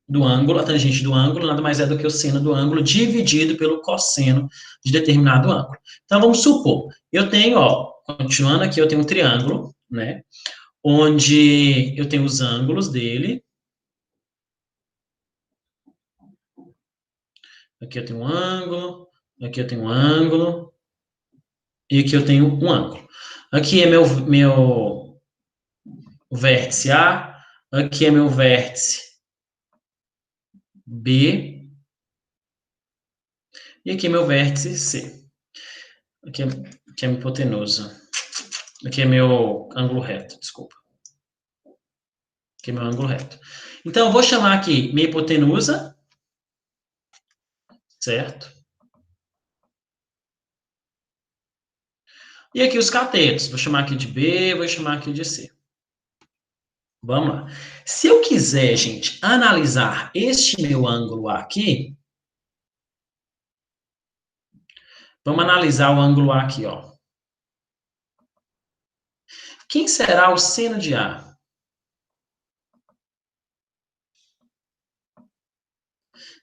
A: do ângulo, a tangente do ângulo nada mais é do que o seno do ângulo dividido pelo cosseno de determinado ângulo. Então, vamos supor, eu tenho, continuando aqui, eu tenho um triângulo, né? Onde eu tenho os ângulos dele. Aqui eu tenho um ângulo, aqui eu tenho um ângulo, e aqui eu tenho um ângulo. Aqui é meu vértice A, aqui é meu vértice B, e aqui é meu vértice C. Aqui é minha hipotenusa. Aqui é meu ângulo reto, desculpa. Aqui é meu ângulo reto. Então, eu vou chamar aqui minha hipotenusa, certo? E aqui os catetos. Vou chamar aqui de B, vou chamar aqui de C. Vamos lá. Se eu quiser, gente, analisar este meu ângulo aqui, vamos analisar o ângulo A aqui, ó. Quem será o seno de A?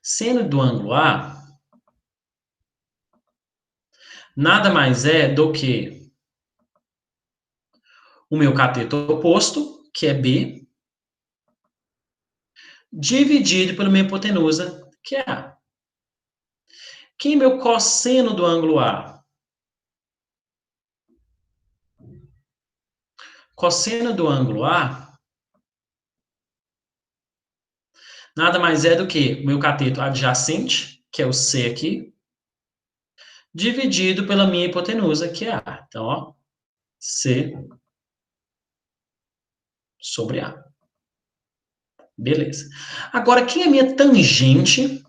A: Seno do ângulo A nada mais é do que o meu cateto oposto, que é B, dividido pela minha hipotenusa, que é A. Quem é meu cosseno do ângulo A? Cosseno do ângulo A nada mais é do que o meu cateto adjacente, que é o C aqui, dividido pela minha hipotenusa, que é A. Então, ó, C sobre A. Beleza. Agora, quem é a minha tangente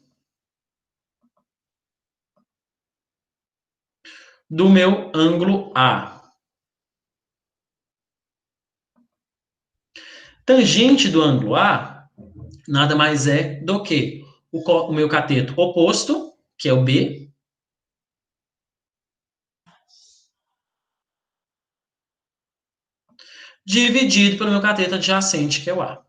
A: do meu ângulo A? Tangente do ângulo A nada mais é do que o meu cateto oposto, que é o B, dividido pelo meu cateto adjacente, que é o A.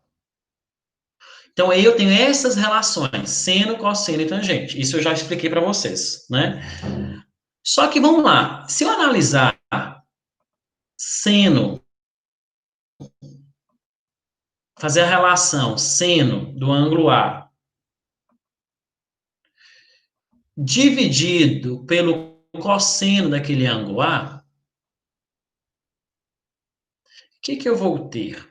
A: Então, aí eu tenho essas relações, seno, cosseno e tangente. Isso eu já expliquei para vocês, né? Só que, vamos lá, se eu analisar seno, fazer a relação seno do ângulo A dividido pelo cosseno daquele ângulo A, o que eu vou ter?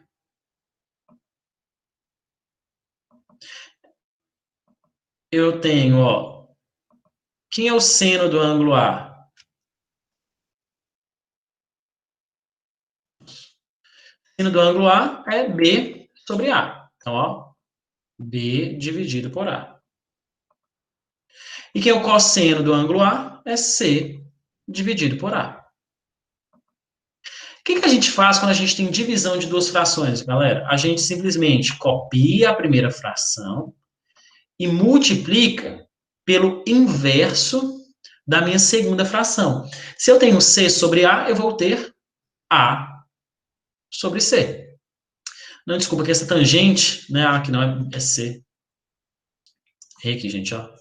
A: Eu tenho, ó, quem é o seno do ângulo A? O seno do ângulo A é B sobre A. Então, ó, B dividido por A. E quem é o cosseno do ângulo A? É C dividido por A. O que a gente faz quando a gente tem divisão de duas frações, galera? A gente simplesmente copia a primeira fração e multiplica pelo inverso da minha segunda fração. Se eu tenho C sobre A, eu vou ter A sobre C. Não, desculpa, que essa tangente, né? Aqui não é C. Errei aqui, gente, ó.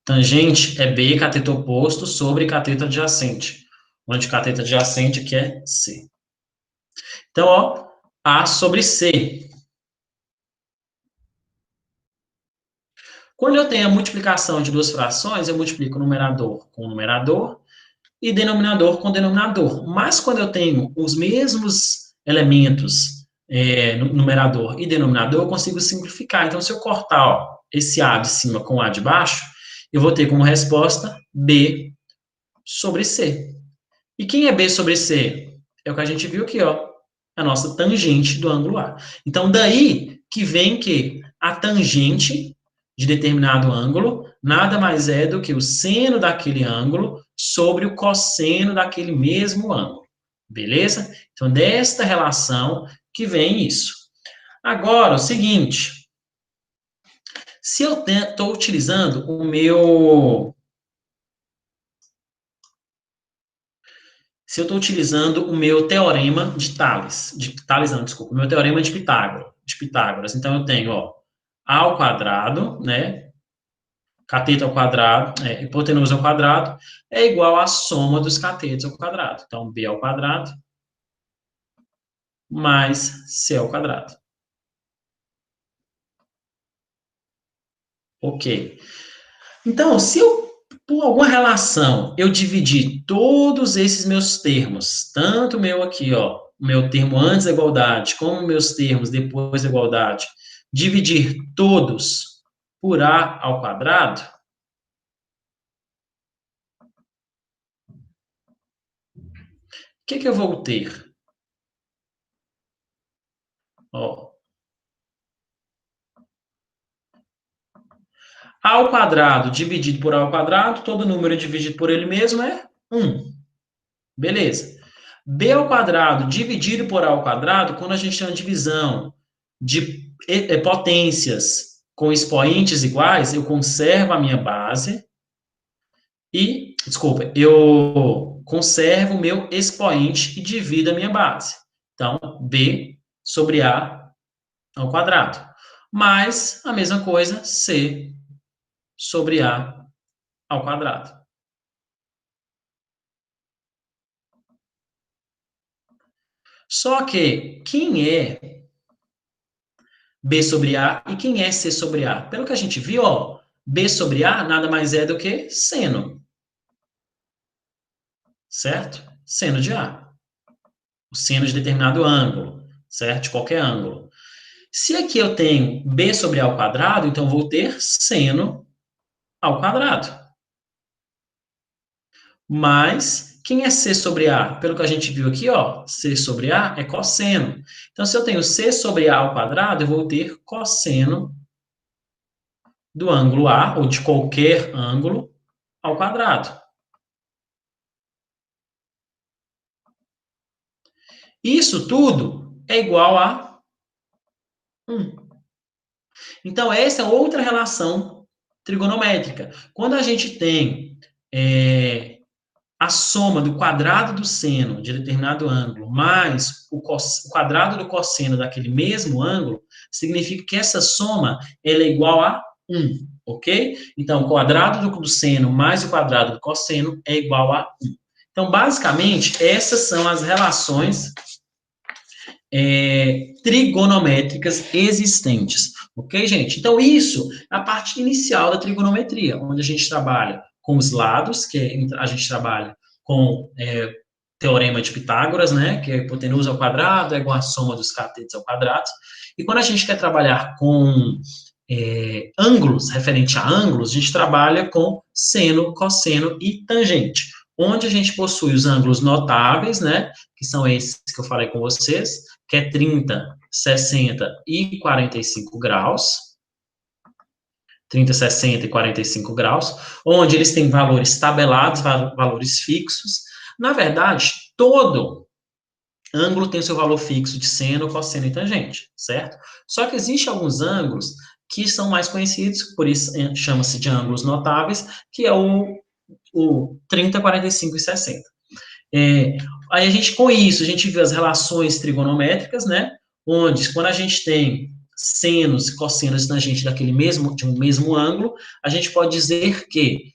A: Tangente é B, cateto oposto, sobre cateto adjacente. Onde cateto adjacente aqui é C. Então, ó, A sobre C. Quando eu tenho a multiplicação de duas frações, eu multiplico o numerador com o numerador e denominador com denominador. Mas quando eu tenho os mesmos elementos, numerador e denominador, eu consigo simplificar. Então, se eu cortar, ó, esse A de cima com o A de baixo, eu vou ter como resposta B sobre C. E quem é B sobre C? É o que a gente viu aqui, ó, a nossa tangente do ângulo A. Então, daí que vem que a tangente de determinado ângulo nada mais é do que o seno daquele ângulo sobre o cosseno daquele mesmo ângulo. Beleza? Então, desta relação que vem isso. Agora, o seguinte, se eu estou utilizando o meu... Se eu estou utilizando o meu teorema de Tales, não, desculpa, o meu teorema de Pitágoras, então eu tenho, ó, A ao quadrado, né, cateto ao quadrado, hipotenusa ao quadrado, é igual à soma dos catetos ao quadrado. Então, B ao quadrado mais C ao quadrado. Ok. Então, se eu, por alguma relação, eu dividir todos esses meus termos, tanto o meu aqui, ó, o meu termo antes da igualdade, como meus termos depois da igualdade, dividir todos por A ao quadrado, o que eu vou ter? Ó, A ao quadrado dividido por A ao quadrado, todo número dividido por ele mesmo é 1. Beleza. B ao quadrado dividido por A ao quadrado, quando a gente tem uma divisão de potências com expoentes iguais, eu conservo a minha base e, desculpa, eu conservo o meu expoente e divido a minha base. Então, B sobre A ao quadrado. Mais a mesma coisa, C sobre A ao quadrado. Só que quem é B sobre A e quem é C sobre A? Pelo que a gente viu, ó, B sobre A nada mais é do que seno, certo? Seno de A. O seno de determinado ângulo, certo? De qualquer ângulo. Se aqui eu tenho B sobre A ao quadrado, então eu vou ter seno ao quadrado. Mas quem é C sobre A? Pelo que a gente viu aqui, ó, C sobre A é cosseno. Então, se eu tenho C sobre A ao quadrado, eu vou ter cosseno do ângulo A, ou de qualquer ângulo, ao quadrado. Isso tudo é igual a 1. Então, essa é outra relação trigonométrica. Quando a gente tem a soma do quadrado do seno de determinado ângulo mais o quadrado do cosseno daquele mesmo ângulo, significa que essa soma ela é igual a 1, ok? Então, o quadrado do seno mais o quadrado do cosseno é igual a 1. Então, basicamente, essas são as relações trigonométricas existentes, ok, gente? Então, isso é a parte inicial da trigonometria, onde a gente trabalha com os lados, que a gente trabalha com teorema de Pitágoras, né, que é hipotenusa ao quadrado é igual à soma dos catetos ao quadrado, e quando a gente quer trabalhar com ângulos, referente a ângulos, a gente trabalha com seno, cosseno e tangente, onde a gente possui os ângulos notáveis, né, que são esses que eu falei com vocês, que é 30, 60 e 45 graus, 30, 60 e 45 graus, onde eles têm valores tabelados, valores fixos. Na verdade, todo ângulo tem o seu valor fixo de seno, cosseno e tangente, certo? Só que existem alguns ângulos que são mais conhecidos, por isso chama-se de ângulos notáveis, que é o 30, 45 e 60. Aí a gente, com isso, a gente vê as relações trigonométricas, né? Onde, quando a gente tem senos e cossenos e tangentes de um mesmo ângulo, a gente pode dizer que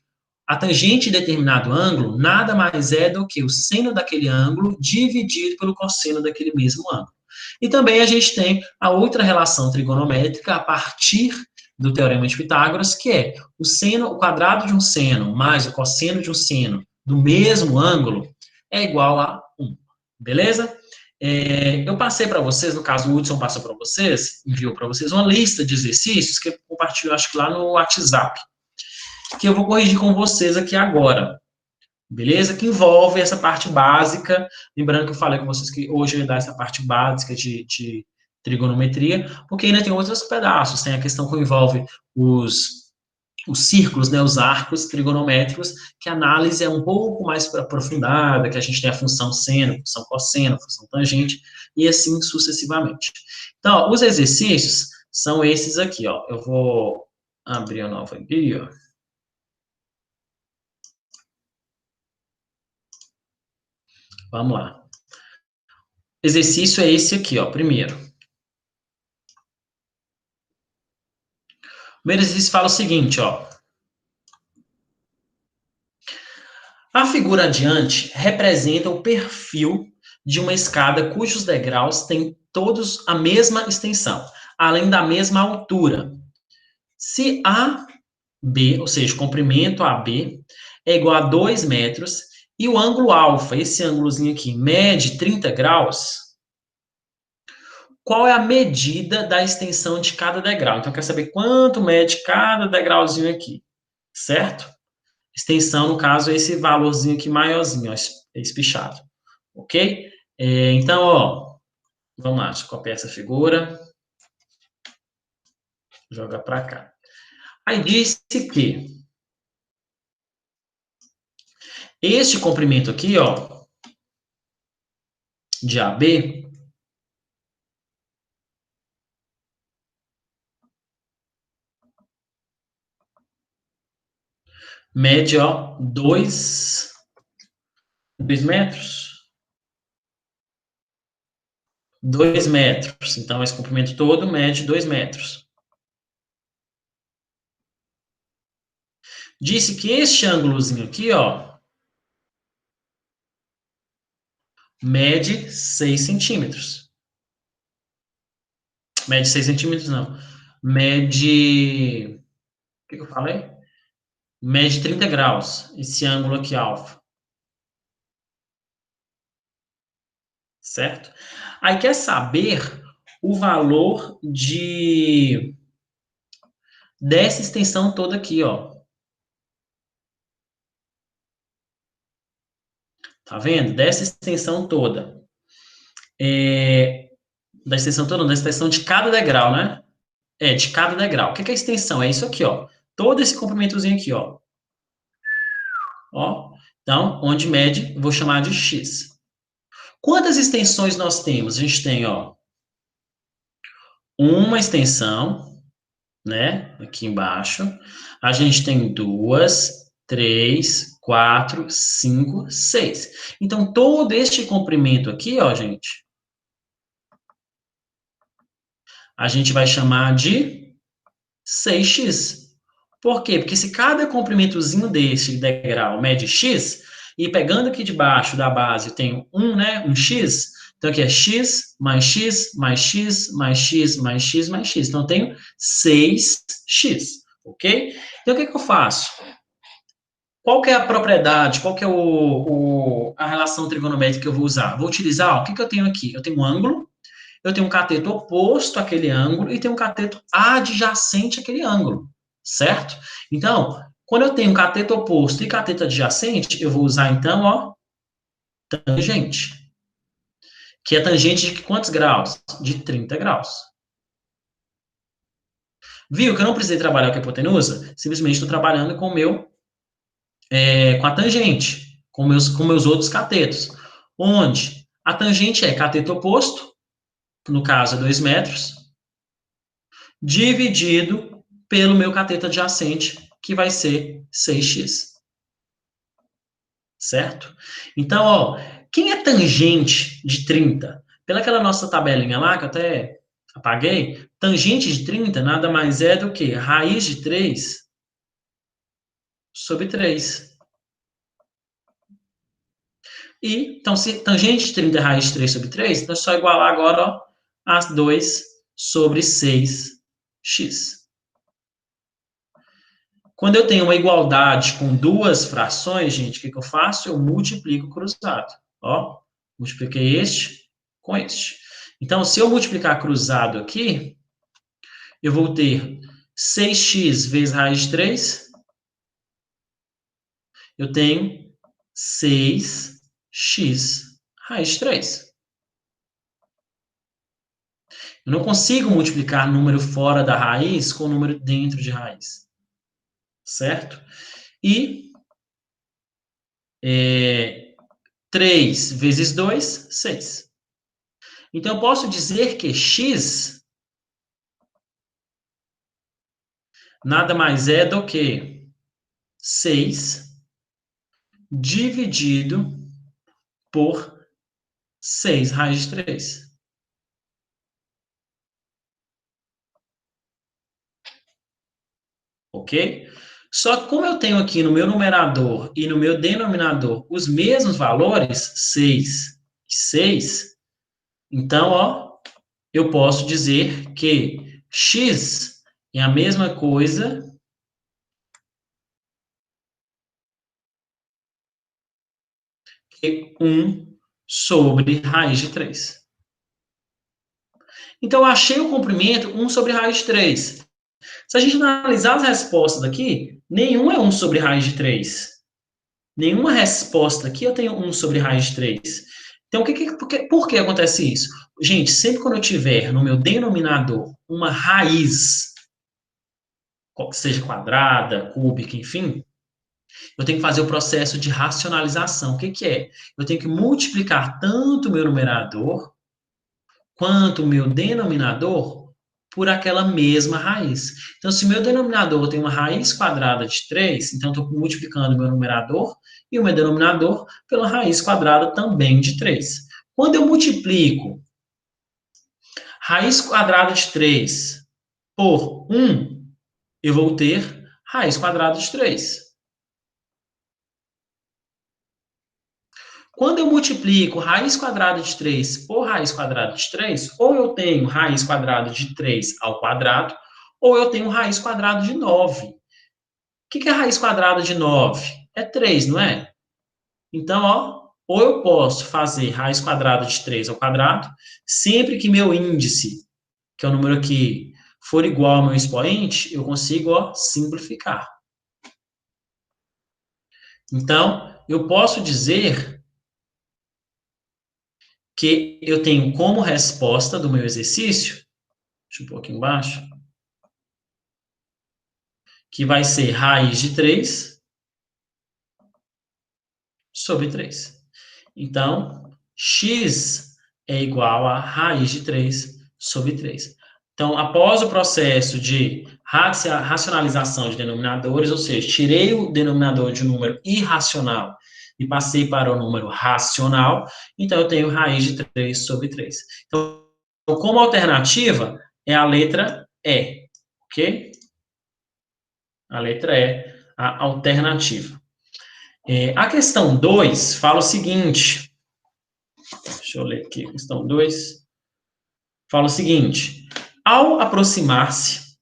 A: A tangente de determinado ângulo nada mais é do que o seno daquele ângulo dividido pelo cosseno daquele mesmo ângulo. E também a gente tem a outra relação trigonométrica a partir do Teorema de Pitágoras, que é o quadrado de um seno mais o cosseno de um seno do mesmo ângulo é igual a 1. Beleza? Eu passei para vocês, no caso o Hudson passou para vocês, enviou para vocês uma lista de exercícios que eu compartilho, acho que lá no WhatsApp, que eu vou corrigir com vocês aqui agora, beleza? Que envolve essa parte básica, lembrando que eu falei com vocês que hoje eu ia dar essa parte básica de trigonometria, porque ainda tem outros pedaços, tem a questão que envolve os círculos, né, os arcos trigonométricos, que a análise é um pouco mais aprofundada, que a gente tem a função seno, função cosseno, função tangente, e assim sucessivamente. Então, ó, os exercícios são esses aqui, ó. Eu vou abrir a nova aqui, ó. Vamos lá. Exercício é esse aqui, ó, primeiro. O primeiro exercício fala o seguinte, ó. A figura adiante representa o perfil de uma escada cujos degraus têm todos a mesma extensão, além da mesma altura. Se AB, ou seja, o comprimento AB, é igual a 2 metros, e o ângulo alfa, esse ângulozinho aqui, mede 30 graus, qual é a medida da extensão de cada degrau? Então, eu quero saber quanto mede cada degrauzinho aqui, certo? Extensão, no caso, é esse valorzinho aqui maiorzinho, ó, espichado, ok? Então, ó, vamos lá, deixa eu copiar essa figura, joga para cá. Aí disse que este comprimento aqui, ó, de AB, mede, ó, 2 metros. 2 metros. Então, esse comprimento todo mede 2 metros. Disse que este ângulozinho aqui, ó, mede 6 centímetros. Mede 6 centímetros, não. Mede... O que eu falei? Mede 30 graus. Esse ângulo aqui, alfa. Certo? Aí quer saber o valor dessa extensão toda aqui, ó. Tá vendo? Dessa extensão toda. Da extensão toda, não, da extensão de cada degrau, né? De cada degrau. O que é a extensão? É isso aqui, ó. Todo esse comprimentozinho aqui, ó. Ó. Então, onde mede, vou chamar de x. Quantas extensões nós temos? A gente tem, ó, uma extensão, né? Aqui embaixo. A gente tem 2, 3, 4, 5, 6. Então, todo este comprimento aqui, ó, gente, a gente vai chamar de 6x. Por quê? Porque se cada comprimentozinho desse degrau mede x, e pegando aqui de baixo da base tem né, um x, então aqui é x, mais x, mais x, mais x, mais x, mais x. Então eu tenho 6x, ok? Então o que eu faço? Qual que é a propriedade, qual que é a relação trigonométrica que eu vou usar? Vou utilizar, ó, o que eu tenho aqui? Eu tenho um ângulo, eu tenho um cateto oposto àquele ângulo e tenho um cateto adjacente àquele ângulo, certo? Então, quando eu tenho um cateto oposto e cateto adjacente, eu vou usar, então, ó, tangente. Que é tangente de quantos graus? De 30 graus. Viu que eu não precisei trabalhar com a hipotenusa? Simplesmente estou trabalhando com com a tangente, com meus outros catetos. Onde a tangente é cateto oposto, no caso é 2 metros, dividido pelo meu cateto adjacente, que vai ser 6x. Certo? Então, ó, quem é tangente de 30? Pelaquela nossa tabelinha lá, que eu até apaguei, tangente de 30 nada mais é do que raiz de 3 sobre 3. E, então, se tangente de 30 é raiz de 3 sobre 3, então é só igualar agora, ó, a 2 sobre 6x. Quando eu tenho uma igualdade com duas frações, gente, o que eu faço? Eu multiplico o cruzado. Ó, multipliquei este com este. Então, se eu multiplicar cruzado aqui, eu vou ter 6x vezes raiz de 3. Eu tenho 6x raiz de 3. Eu não consigo multiplicar número fora da raiz com número dentro de raiz. Certo? E 3 vezes 2, 6. Então, eu posso dizer que x nada mais é do que 6 dividido por 6 raiz de 3. Ok? Só que como eu tenho aqui no meu numerador e no meu denominador os mesmos valores, 6 e 6, então, ó, eu posso dizer que x é a mesma coisa que 1 sobre raiz de 3. Então, eu achei o comprimento 1 sobre raiz de 3. Se a gente analisar as respostas aqui, nenhum é 1 sobre raiz de 3. Nenhuma resposta aqui eu tenho 1 sobre raiz de 3. Então, por que acontece isso? Gente, sempre quando eu tiver no meu denominador uma raiz, seja quadrada, cúbica, enfim, eu tenho que fazer o processo de racionalização. O que é? Eu tenho que multiplicar tanto o meu numerador quanto o meu denominador por aquela mesma raiz. Então, se o meu denominador tem uma raiz quadrada de 3, então estou multiplicando o meu numerador e o meu denominador pela raiz quadrada também de 3. Quando eu multiplico raiz quadrada de 3 por 1, eu vou ter raiz quadrada de 3. Quando eu multiplico raiz quadrada de 3 por raiz quadrada de 3, ou eu tenho raiz quadrada de 3 ao quadrado, ou eu tenho raiz quadrada de 9. O que é raiz quadrada de 9? É 3, não é? Então, ó, ou eu posso fazer raiz quadrada de 3 ao quadrado, sempre que meu índice, que é o número aqui, for igual ao meu expoente, eu consigo, ó, simplificar. Então, eu posso dizer que eu tenho como resposta do meu exercício, deixa eu pôr aqui embaixo, que vai ser raiz de 3 sobre 3. Então, x é igual a raiz de 3 sobre 3. Então, após o processo de racionalização de denominadores, ou seja, tirei o denominador de um número irracional e passei para o número racional, então eu tenho raiz de 3 sobre 3. Então, como alternativa, é a letra E, ok? A letra E, a alternativa. A questão 2 fala o seguinte, deixa eu ler aqui, questão 2, fala o seguinte, ao aproximar-se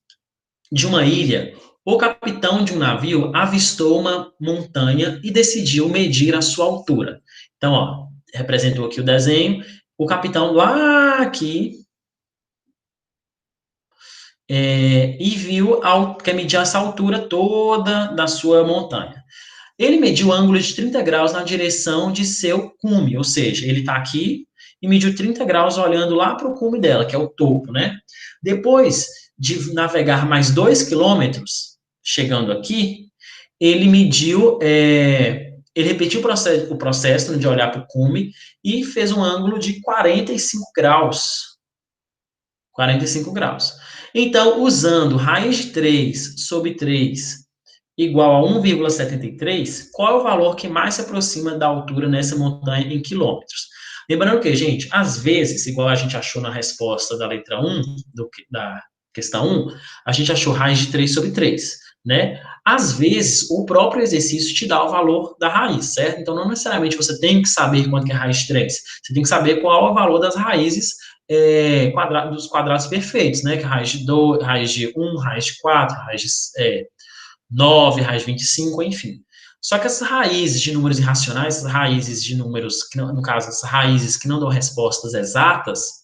A: de uma ilha, o capitão de um navio avistou uma montanha e decidiu medir a sua altura. Então, ó, representou aqui o desenho, o capitão lá aqui, e viu, quer medir essa altura toda da sua montanha. Ele mediu o ângulo de 30 graus na direção de seu cume, ou seja, ele está aqui e mediu 30 graus olhando lá para o cume dela, que é o topo, né? Depois de navegar mais 2 quilômetros, chegando aqui, ele mediu, ele repetiu o processo de olhar para o cume e fez um ângulo de 45 graus. 45 graus. Então, usando raiz de 3 sobre 3 igual a 1,73, qual é o valor que mais se aproxima da altura nessa montanha em quilômetros? Lembrando que, gente, às vezes, igual a gente achou na resposta da letra 1, da questão 1, a gente achou raiz de 3 sobre 3. né? Às vezes, o próprio exercício te dá o valor da raiz, certo? Então, não necessariamente você tem que saber quanto que é a raiz de 3. Você tem que saber qual é o valor das raízes dos quadrados perfeitos, né? Que é a raiz de 2, raiz de 1, raiz de 4, raiz de 9, raiz de 25, enfim. Só que essas raízes de números irracionais, essas raízes de números, que no caso, essas raízes que não dão respostas exatas,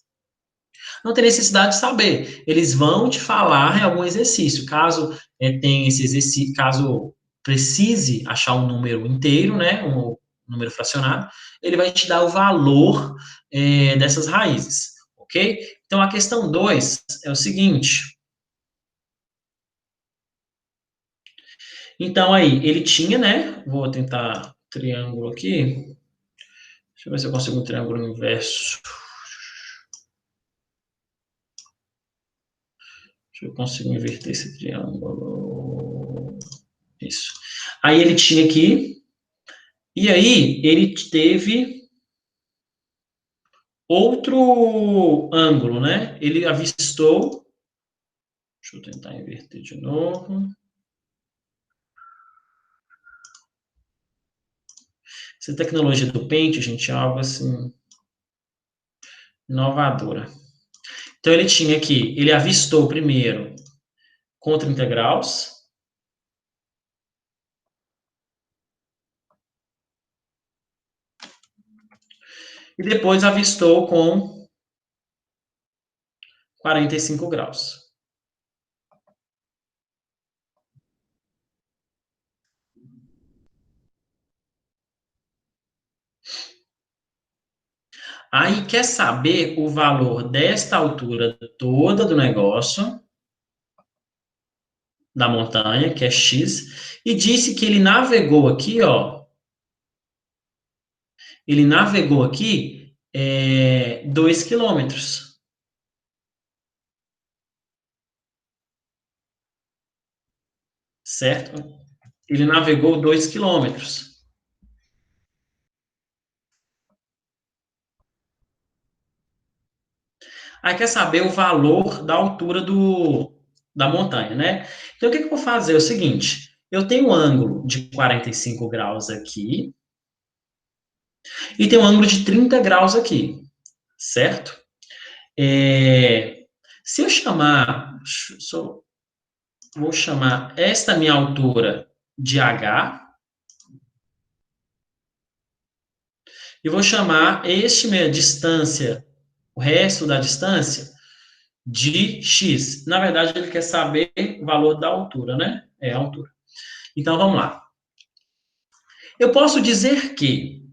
A: não tem necessidade de saber. Eles vão te falar em algum exercício. Caso tenha esse exercício, caso precise achar um número inteiro, né, um número fracionado, ele vai te dar o valor dessas raízes, ok? Então, a questão 2 é o seguinte. Então, aí, ele tinha, né, vou tentar triângulo aqui. Deixa eu ver se eu consigo um triângulo inverso. Deixa eu conseguir inverter esse triângulo. Isso. Aí ele tinha aqui, e aí ele teve outro ângulo, né? Ele avistou. Deixa eu tentar inverter de novo. Essa tecnologia do pente, gente, é algo assim inovadora. Então ele tinha aqui, ele avistou primeiro com 30 graus. E depois avistou com 45 graus. Aí quer saber o valor desta altura toda do negócio, da montanha, que é X, e disse que ele navegou aqui, ó. Ele navegou aqui 2 quilômetros. Certo? Ele navegou 2 quilômetros. Aí quer saber o valor da altura da montanha, né? Então, o que eu vou fazer? É o seguinte, eu tenho um ângulo de 45 graus aqui e tenho um ângulo de 30 graus aqui, certo? Se eu chamar, vou chamar esta minha altura de H e vou chamar minha distância, o resto da distância, de X. Na verdade, ele quer saber o valor da altura, né? É a altura. Então, vamos lá. Eu posso dizer que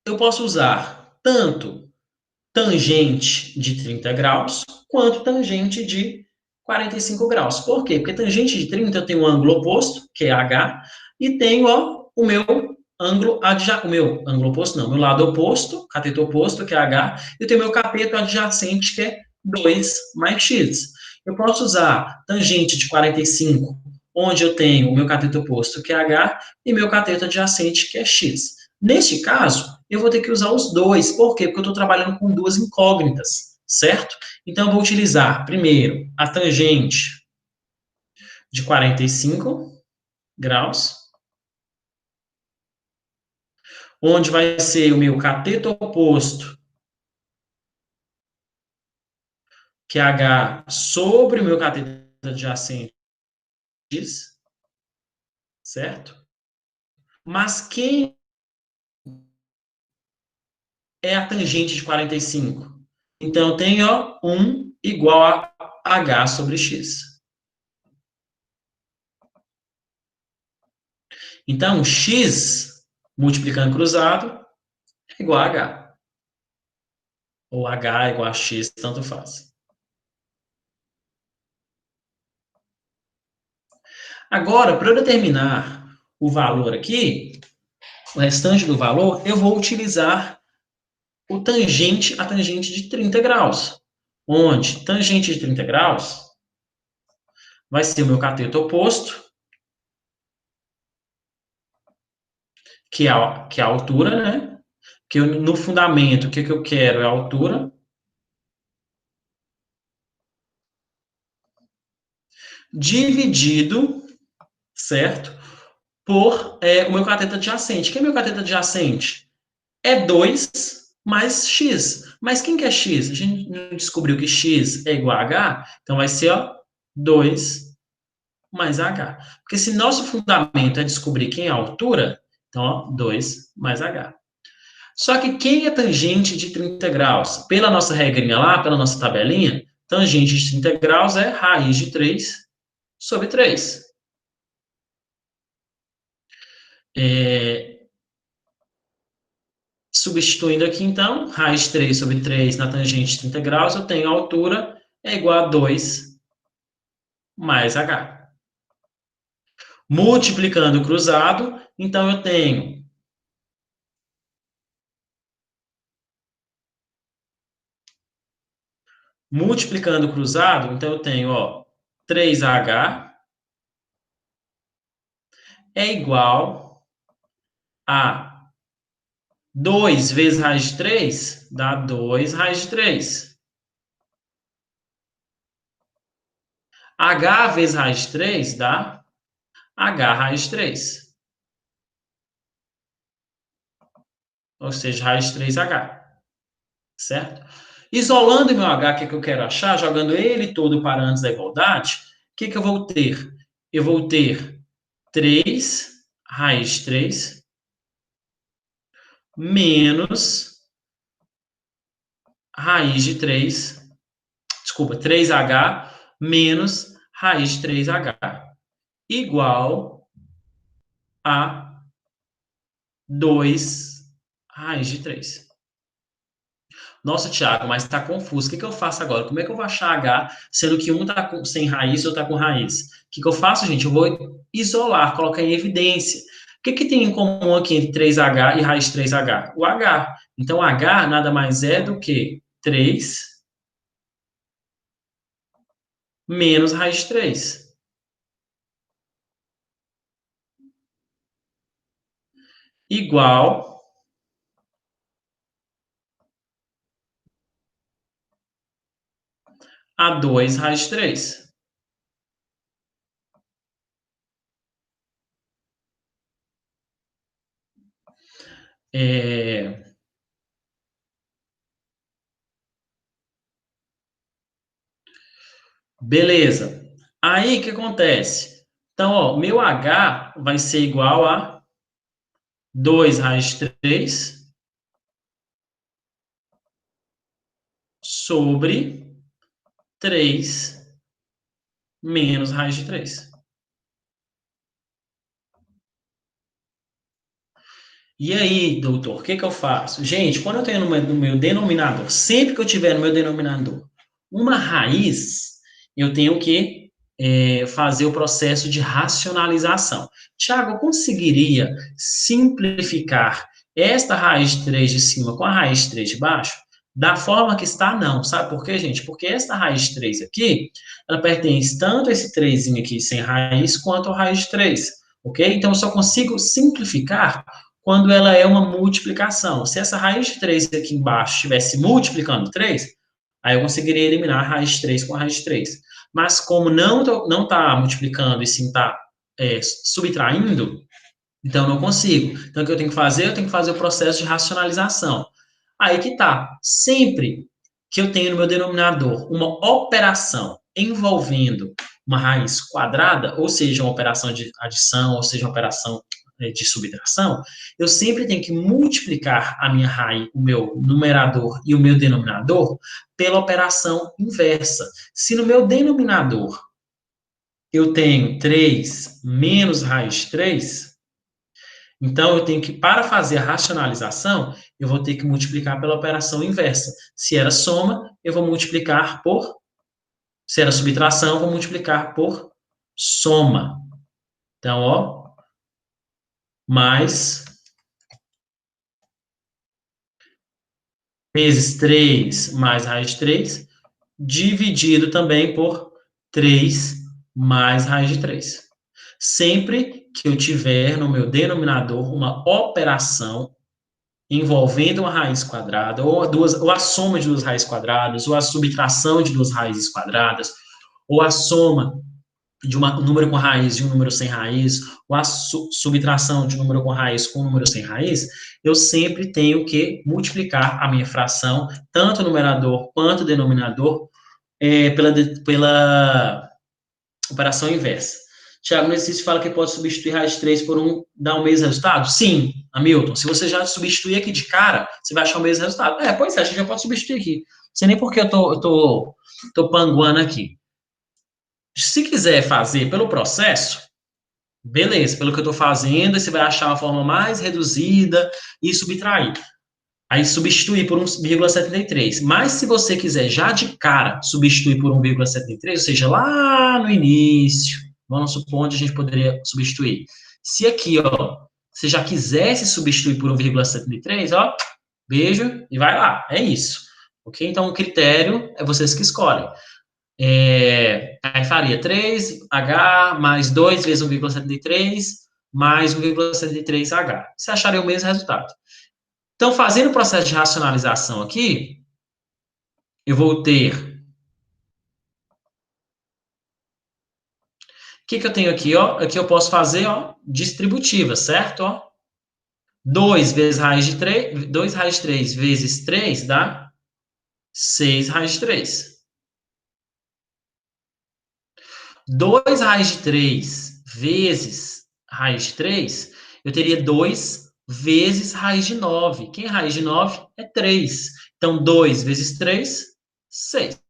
A: eu posso usar tanto tangente de 30 graus quanto tangente de 45 graus. Por quê? Porque tangente de 30 eu tenho um ângulo oposto, que é H, e tenho o meu ângulo adjacente, o meu ângulo oposto não, meu lado oposto, cateto oposto, que é H, e eu tenho meu cateto adjacente, que é 2 mais X. Eu posso usar tangente de 45, onde eu tenho o meu cateto oposto, que é H, e meu cateto adjacente, que é X. Neste caso, eu vou ter que usar os dois. Por quê? Porque eu estou trabalhando com duas incógnitas, certo? Então, eu vou utilizar, primeiro, a tangente de 45 graus, onde vai ser o meu cateto oposto, que é H, sobre o meu cateto adjacente, X, certo? Mas quem é a tangente de 45? Então, eu tenho 1 igual a H sobre X. Então, X multiplicando cruzado é igual a H. Ou H igual a X, tanto faz. Agora, para eu determinar o valor aqui, o restante do valor, eu vou utilizar a tangente de 30 graus. Onde tangente de 30 graus vai ser o meu cateto oposto, que é a altura, né? Que no fundamento, o que eu quero é a altura. dividido, certo? Por o meu cateto adjacente. Quem é meu cateto adjacente? É 2 mais x. Mas quem que é x? A gente não descobriu que x é igual a h, então vai ser, ó, 2 mais h. Porque se nosso fundamento é descobrir quem é a altura, então, ó, 2 mais h. Só que quem é tangente de 30 graus? Pela nossa regrinha lá, pela nossa tabelinha, tangente de 30 graus é raiz de 3 sobre 3. Substituindo aqui, então, raiz de 3 sobre 3 na tangente de 30 graus, eu tenho a altura é igual a 2 mais h. Multiplicando o cruzado, então eu tenho multiplicando o cruzado, então eu tenho, ó, 3h é igual a 2 vezes raiz de 3 dá 2 raiz de 3. H vezes raiz de 3 dá H raiz de 3. Ou seja, raiz de 3H. Certo? Isolando o meu H, o que eu quero achar? Jogando ele todo para antes da igualdade, o que eu vou ter? Eu vou ter 3 raiz de 3 menos raiz de 3, desculpa, 3H menos raiz de 3H, igual a 2 raiz de 3. Nossa, Thiago, mas está confuso. O que eu faço agora? Como é que eu vou achar H, sendo que um está sem raiz e outro está com raiz? O que eu faço, gente? Eu vou isolar, colocar em evidência. O que tem em comum aqui entre 3H e raiz de 3H? O H. Então, H nada mais é do que 3 menos raiz de 3. Igual a 2 raiz de 3. Beleza. Aí, o que acontece? Então, ó, meu H vai ser igual a 2 raiz de 3 sobre 3 menos raiz de 3. E aí, doutor, o que eu faço? Gente, quando eu tenho no meu denominador, sempre que eu tiver no meu denominador uma raiz, eu tenho que fazer o processo de racionalização. Tiago, eu conseguiria simplificar esta raiz de 3 de cima com a raiz de 3 de baixo? Da forma que está, não. Sabe por quê, gente? Porque esta raiz de 3 aqui, ela pertence tanto a esse 3 aqui sem raiz, quanto a raiz de 3. Ok? Então, eu só consigo simplificar quando ela é uma multiplicação. Se essa raiz de 3 aqui embaixo estivesse multiplicando 3, aí eu conseguiria eliminar a raiz de 3 com a raiz de 3. Mas como não está multiplicando e sim está subtraindo, então eu não consigo. Então o que eu tenho que fazer? Eu tenho que fazer o processo de racionalização. Aí que tá. Sempre que eu tenho no meu denominador uma operação envolvendo uma raiz quadrada, ou seja, uma operação de adição, ou seja, uma operação de subtração, eu sempre tenho que multiplicar a minha raiz, o meu numerador e o meu denominador pela operação inversa. Se no meu denominador eu tenho 3 menos raiz de 3, então eu tenho que, para fazer a racionalização, eu vou ter que multiplicar pela operação inversa. Se era soma, eu vou multiplicar por. Se era subtração, eu vou multiplicar por soma. Então, ó, mais vezes 3 mais raiz de 3, dividido também por 3 mais raiz de 3. Sempre que eu tiver no meu denominador uma operação envolvendo uma raiz quadrada, ou a soma de duas raízes quadradas, ou a subtração de duas raízes quadradas, ou a soma de um número com raiz e um número sem raiz, ou a subtração de um número com raiz com um número sem raiz, eu sempre tenho que multiplicar a minha fração, tanto o numerador quanto o denominador, pela operação inversa. Tiago, no exercício fala que pode substituir raiz de 3 por 1, dá o mesmo resultado? Sim, Hamilton. Se você já substituir aqui de cara, você vai achar o mesmo resultado. Pois é, a gente já pode substituir aqui. Não sei nem por que eu tô panguando aqui. Se quiser fazer pelo processo, beleza, pelo que eu estou fazendo, você vai achar uma forma mais reduzida e subtrair. Aí substituir por 1,73. Mas se você quiser já de cara substituir por 1,73, ou seja, lá no início, vamos supor onde a gente poderia substituir. Se aqui, ó, você já quisesse substituir por 1,73, ó, beijo e vai lá. É isso. Ok? Então, o critério é vocês que escolhem. Aí faria 3H mais 2 vezes 1,73 mais 1,73H. Você acharia o mesmo resultado. Então, fazendo o processo de racionalização aqui, eu vou ter... O que eu tenho aqui, ó? Aqui eu posso fazer, ó, distributiva, certo? Ó, 2 vezes raiz de 3, 2 raiz de 3 vezes 3 dá 6 raiz de 3. 2 raiz de 3 vezes raiz de 3, eu teria 2 vezes raiz de 9. Quem é raiz de 9? É 3. Então, 2 vezes 3, 6.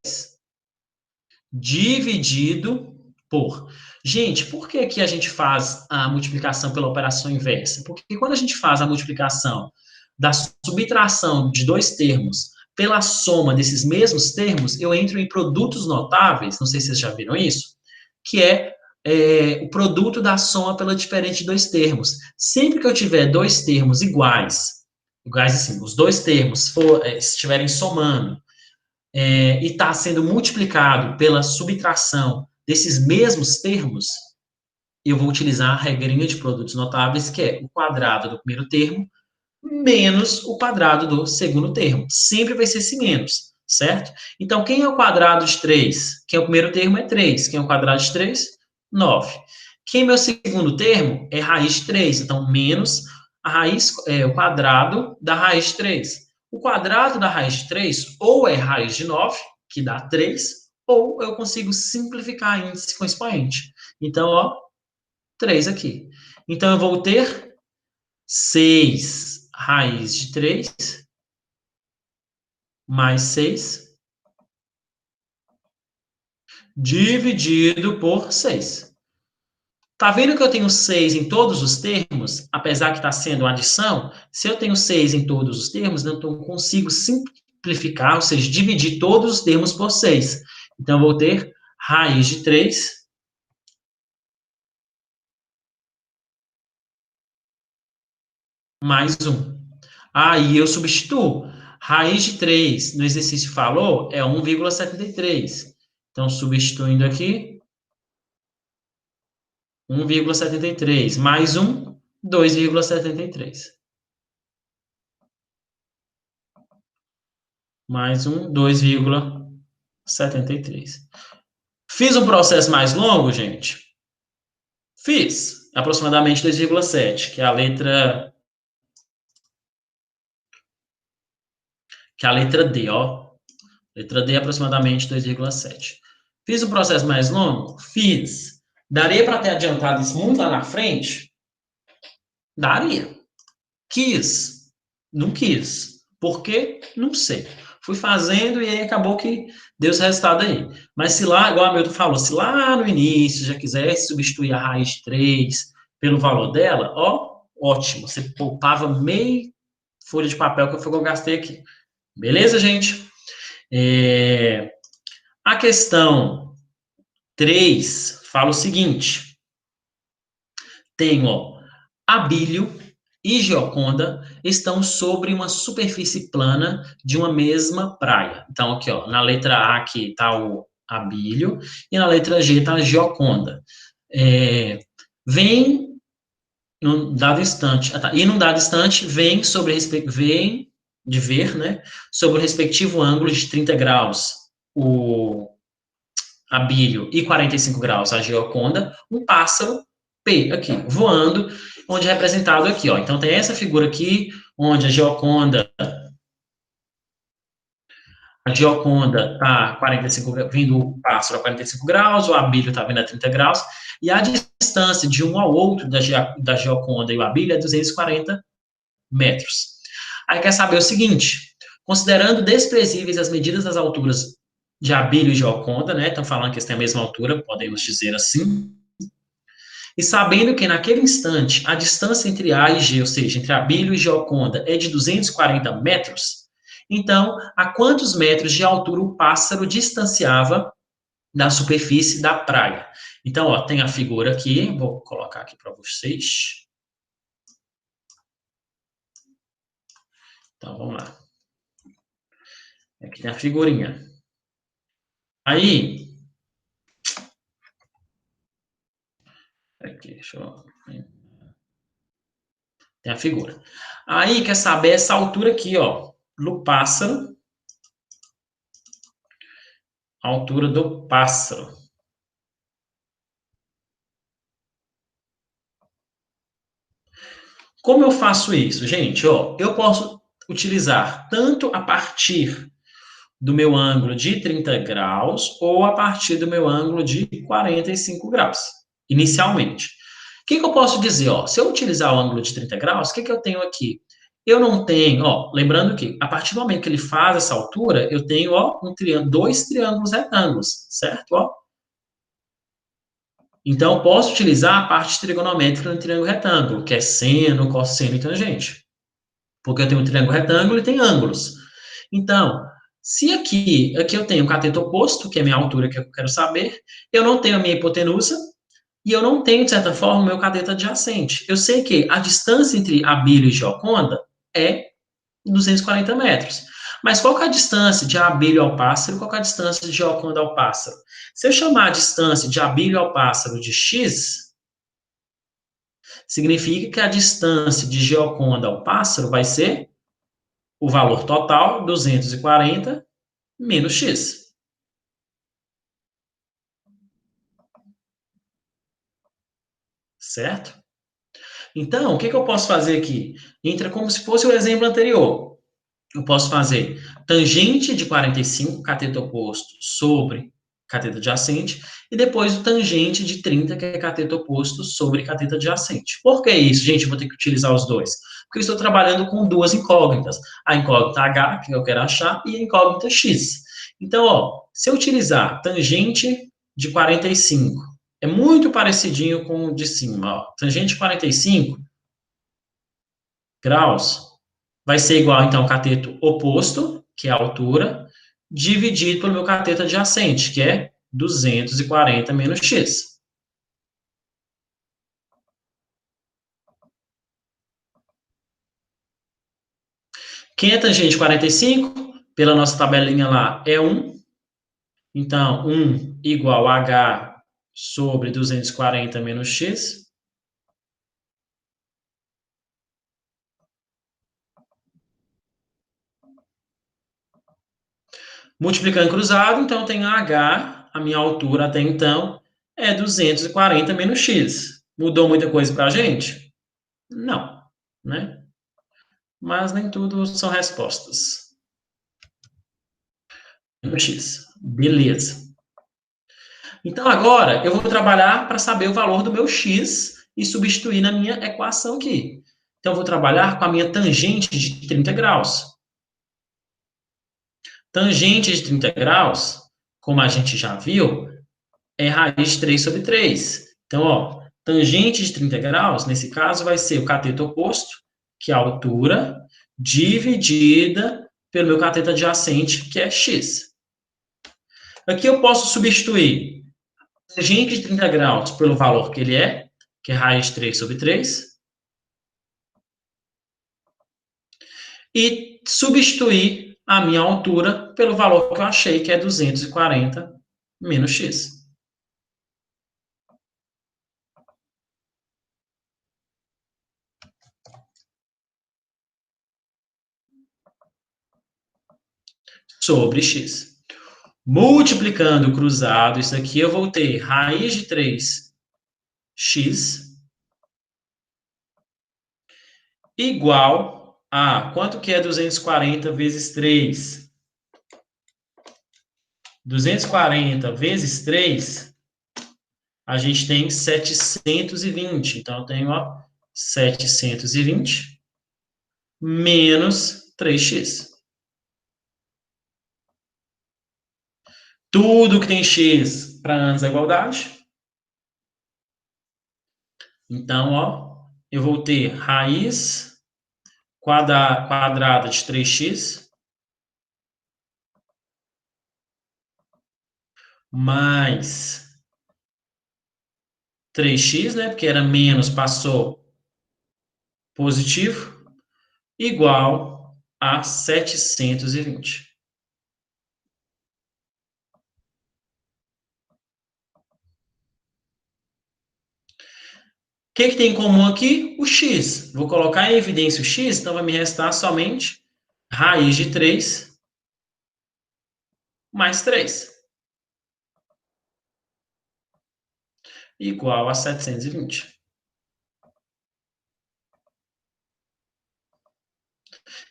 A: Dividido por... Gente, por que que a gente faz a multiplicação pela operação inversa? Porque quando a gente faz a multiplicação da subtração de dois termos pela soma desses mesmos termos, eu entro em produtos notáveis, não sei se vocês já viram isso, que é o produto da soma pela diferença de dois termos. Sempre que eu tiver dois termos iguais assim, os dois termos estiverem somando, e está sendo multiplicado pela subtração desses mesmos termos, eu vou utilizar a regrinha de produtos notáveis, que é o quadrado do primeiro termo menos o quadrado do segundo termo. Sempre vai ser esse menos, certo? Então, quem é o quadrado de 3? Quem é o primeiro termo é 3. Quem é o quadrado de 3? 9. Quem é meu segundo termo é raiz de 3. Então, menos a raiz, o quadrado da raiz de 3. O quadrado da raiz de 3 ou é raiz de 9, que dá 3, ou eu consigo simplificar índice com expoente. Então, ó, 3 aqui. Então, eu vou ter 6 raiz de 3 mais 6 dividido por 6. Tá vendo que eu tenho 6 em todos os termos, apesar que está sendo adição? Se eu tenho 6 em todos os termos, então eu consigo simplificar, ou seja, dividir todos os termos por 6. Então, eu vou ter raiz de 3 mais 1. Aí eu substituo. Raiz de 3, no exercício falou, é 1,73. Então, substituindo aqui, 1,73 mais 1, 2,73. Mais 1, 2,73. Fiz um processo mais longo, gente? Fiz. Aproximadamente 2,7, que é a letra D, ó. Letra D, aproximadamente 2,7. Fiz um processo mais longo? Fiz. Daria para ter adiantado isso muito lá na frente? Daria. Quis. Não quis. Por quê? Não sei. Fui fazendo e aí acabou que deu esse resultado aí. Mas se lá, igual a Milton falou, se lá no início já quisesse substituir a raiz de 3 pelo valor dela, ó, ótimo. Você poupava meia folha de papel que foi que eu gastei aqui. Beleza, gente? A questão 3 fala o seguinte. Tem, ó, Abílio e Gioconda estão sobre uma superfície plana de uma mesma praia. Então, aqui, ó, na letra A aqui está o Abílio e na letra G está a Gioconda. Vem num dado instante, e num dado instante vem de ver, né, sobre o respectivo ângulo de 30 graus Abílio, e 45 graus a Gioconda, um pássaro P aqui, voando, onde é representado aqui, ó. Então, tem essa figura aqui, onde a Gioconda está 45 graus, vindo o pássaro a 45 graus, o Abílio está vindo a 30 graus, e a distância de um ao outro da Gioconda e o Abílio é 240 metros. Aí quer saber o seguinte, considerando desprezíveis as medidas das alturas de Abílio e Gioconda, né, estão falando que eles têm a mesma altura, podemos dizer assim, e sabendo que naquele instante a distância entre A e G, ou seja, entre Abílio e Gioconda, é de 240 metros, então, a quantos metros de altura o pássaro distanciava da superfície da praia? Então, ó, tem a figura aqui, vou colocar aqui para vocês. Então, vamos lá. Aqui tem a figurinha. Aí, aqui, deixa eu... Tem a figura. Aí, quer saber essa altura aqui, ó, do pássaro, a altura do pássaro. Como eu faço isso, gente? Ó, eu posso utilizar tanto a partir do meu ângulo de 30 graus ou a partir do meu ângulo de 45 graus, inicialmente. O que eu posso dizer? Ó, se eu utilizar o ângulo de 30 graus, o que eu tenho aqui? Eu não tenho, ó, lembrando que a partir do momento que ele faz essa altura, eu tenho, ó, dois triângulos retângulos, certo? Ó. Então, eu posso utilizar a parte trigonométrica no triângulo retângulo, que é seno, cosseno e tangente. Porque eu tenho um triângulo retângulo e tem ângulos. Então, se aqui eu tenho o cateto oposto, que é a minha altura que eu quero saber, eu não tenho a minha hipotenusa, e eu não tenho, de certa forma, o meu cateto adjacente. Eu sei que a distância entre Abílio e Gioconda é 240 metros. Mas qual que é a distância de Abílio ao pássaro? Qual que é a distância de Gioconda ao pássaro? Se eu chamar a distância de Abílio ao pássaro de x, significa que a distância de Gioconda ao pássaro vai ser o valor total, 240 menos x. Certo? Então, o que eu posso fazer aqui? Entra como se fosse o exemplo anterior. Eu posso fazer tangente de 45, cateto oposto, sobre cateto adjacente, e depois o tangente de 30, que é cateto oposto, sobre cateto adjacente. Por que isso, gente? Eu vou ter que utilizar os dois. Porque eu estou trabalhando com duas incógnitas. A incógnita H, que eu quero achar, e a incógnita X. Então, ó, se eu utilizar tangente de 45, é muito parecidinho com o de cima. Ó. Tangente de 45 graus vai ser igual, então, ao cateto oposto, que é a altura, dividido pelo meu cateto adjacente, que é 240 menos x. Quem é tangente de 45? Pela nossa tabelinha lá, é 1. Então, 1 igual a h sobre 240 menos x. Multiplicando cruzado, então tem h, a minha altura até então, é 240 menos x. Mudou muita coisa para a gente? Não, né? Mas nem tudo são respostas. Menos x. Beleza. Então, agora, eu vou trabalhar para saber o valor do meu x e substituir na minha equação aqui. Então, eu vou trabalhar com a minha tangente de 30 graus. Tangente de 30 graus, como a gente já viu, é raiz de 3 sobre 3. Então, ó, tangente de 30 graus, nesse caso, vai ser o cateto oposto, que é a altura, dividida pelo meu cateto adjacente, que é x. Aqui eu posso substituir tangente de 30 graus pelo valor que ele é, que é raiz de 3 sobre 3, e substituir a minha altura pelo valor que eu achei, que é 240 menos x. Sobre x. Multiplicando o cruzado, isso aqui eu vou ter raiz de 3x igual a, quanto que é 240 vezes 3? 240 vezes 3, a gente tem 720. Então, eu tenho, ó, 720 menos 3x. Tudo que tem x para antes da igualdade. Então, ó, eu vou ter raiz quadrada de 3x mais 3x, né? Porque era menos, passou positivo, igual a 720. O que tem em comum aqui? O x. Vou colocar em evidência o x, então vai me restar somente raiz de 3 mais 3, igual a 720.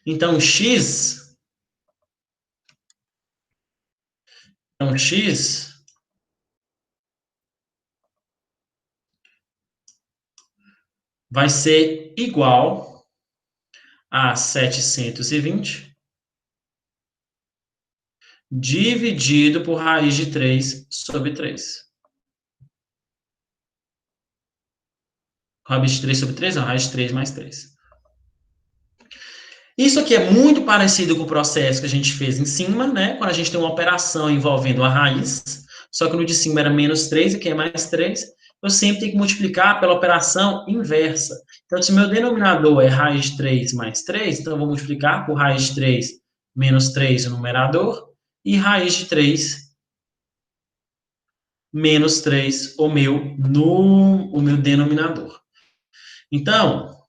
A: Então, x vai ser igual a 720 dividido por raiz de 3 sobre 3. Raiz de 3 sobre 3, não, raiz de 3 mais 3. Isso aqui é muito parecido com o processo que a gente fez em cima, né? Quando a gente tem uma operação envolvendo a raiz, só que no de cima era menos 3, aqui é mais 3. Eu sempre tenho que multiplicar pela operação inversa. Então, se meu denominador é raiz de 3 mais 3, então eu vou multiplicar por raiz de 3 menos 3 no numerador e raiz de 3 menos 3 o meu denominador. Então,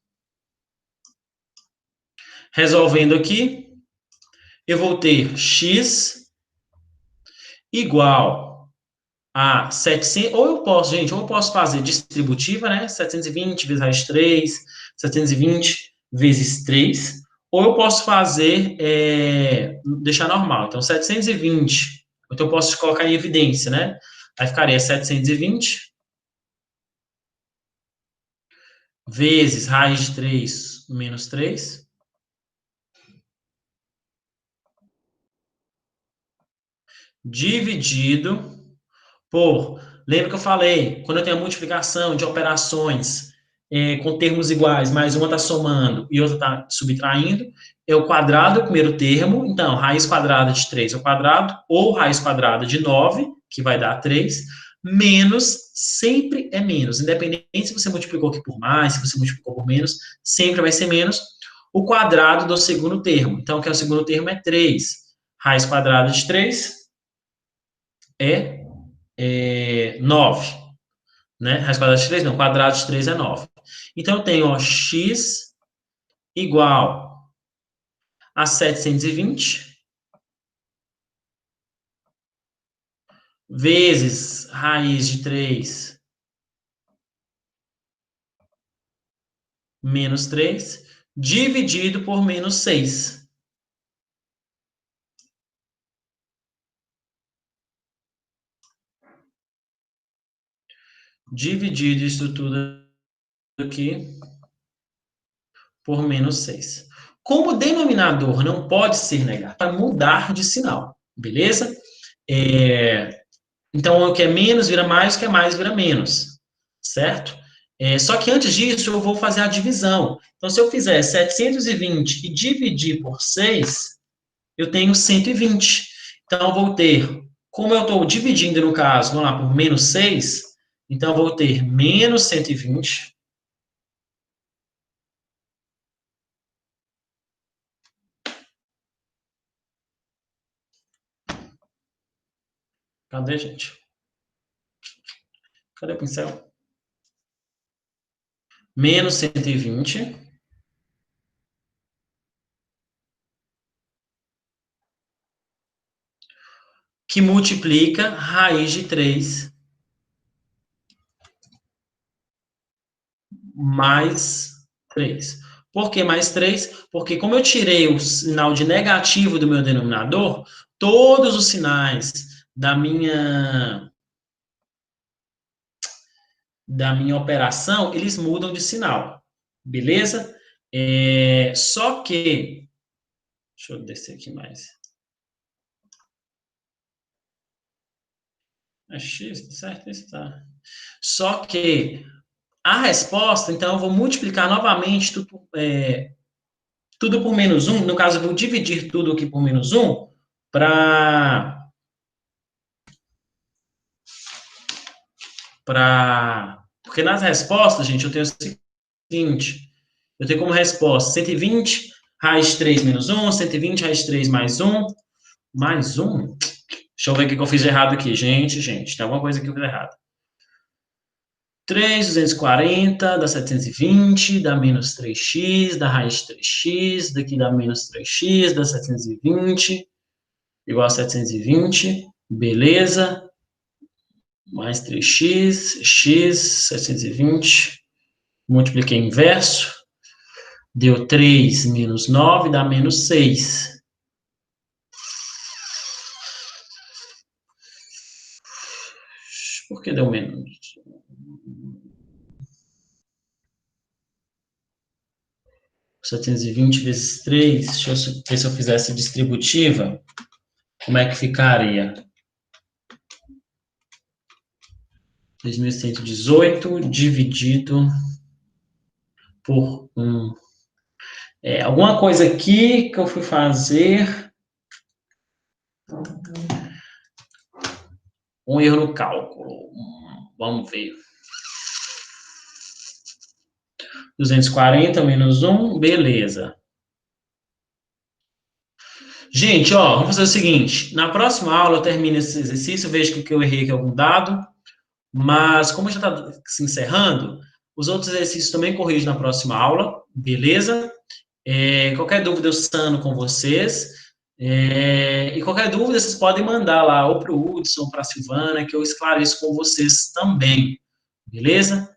A: resolvendo aqui, eu vou ter x igual a 700, ou eu posso fazer distributiva, né? 720 vezes raiz de 3, 720 vezes 3, ou eu posso fazer, deixar normal. Então, 720, então eu posso colocar em evidência, né? Aí ficaria 720 vezes raiz de 3 menos 3, dividido por, lembra que eu falei, quando eu tenho a multiplicação de operações com termos iguais, mas uma está somando e outra está subtraindo, é o quadrado do primeiro termo, então, raiz quadrada de 3 ao quadrado, ou raiz quadrada de 9, que vai dar 3, menos, sempre é menos, independente se você multiplicou aqui por mais, se você multiplicou por menos, sempre vai ser menos, o quadrado do segundo termo. Então, o que é o segundo termo é 3. Raiz quadrada de 3 é 9, né? Raiz quadrada de 3 não, quadrado de 3 é 9. Então, eu tenho, ó, x igual a 720 vezes raiz de 3 menos 3, dividido por menos 6. Dividido isso tudo aqui por menos 6. Como o denominador não pode ser negado, para mudar de sinal, beleza? Então, o que é menos vira mais, o que é mais vira menos, certo? Só que antes disso, eu vou fazer a divisão. Então, se eu fizer 720 e dividir por 6, eu tenho 120. Então, eu vou ter, como eu estou dividindo, no caso, vamos lá, por menos 6, então eu vou ter menos 120. Cadê, gente? Cadê o pincel? Menos 120, que multiplica raiz de 3 mais 3. Por que mais 3? Porque como eu tirei o sinal de negativo do meu denominador, todos os sinais da minha operação, eles mudam de sinal. Beleza? Só que... Deixa eu descer aqui mais. É X, certo? Está. Só que a resposta, então, eu vou multiplicar novamente tudo por menos 1. No caso, eu vou dividir tudo aqui por menos 1 para... Porque nas respostas, gente, eu tenho o seguinte. Eu tenho como resposta 120 raiz de 3 menos 1, 120 raiz de 3 mais 1, mais 1. Deixa eu ver o que eu fiz de errado aqui, gente. Tem alguma coisa que eu fiz errado. 3,240 dá 720, dá menos 3x, dá raiz de 3x, daqui dá menos 3x, dá 720, igual a 720, beleza. Mais 3x, x, 720, multipliquei inverso, deu 3 menos 9, dá menos 6. Por que deu menos? (720 vezes 3), deixa eu ver se eu fizesse distributiva, como é que ficaria? 2.118 dividido por 1. Alguma coisa aqui que eu fui fazer... Um erro no cálculo. Vamos ver. 240 menos 1, beleza. Gente, ó, vamos fazer o seguinte. Na próxima aula eu termino esse exercício, vejo que eu errei aqui algum dado, mas como já está se encerrando, os outros exercícios também corrijo na próxima aula, beleza? Qualquer dúvida eu sano com vocês. E qualquer dúvida vocês podem mandar lá ou para o Hudson, para a Silvana, que eu esclareço com vocês também, beleza?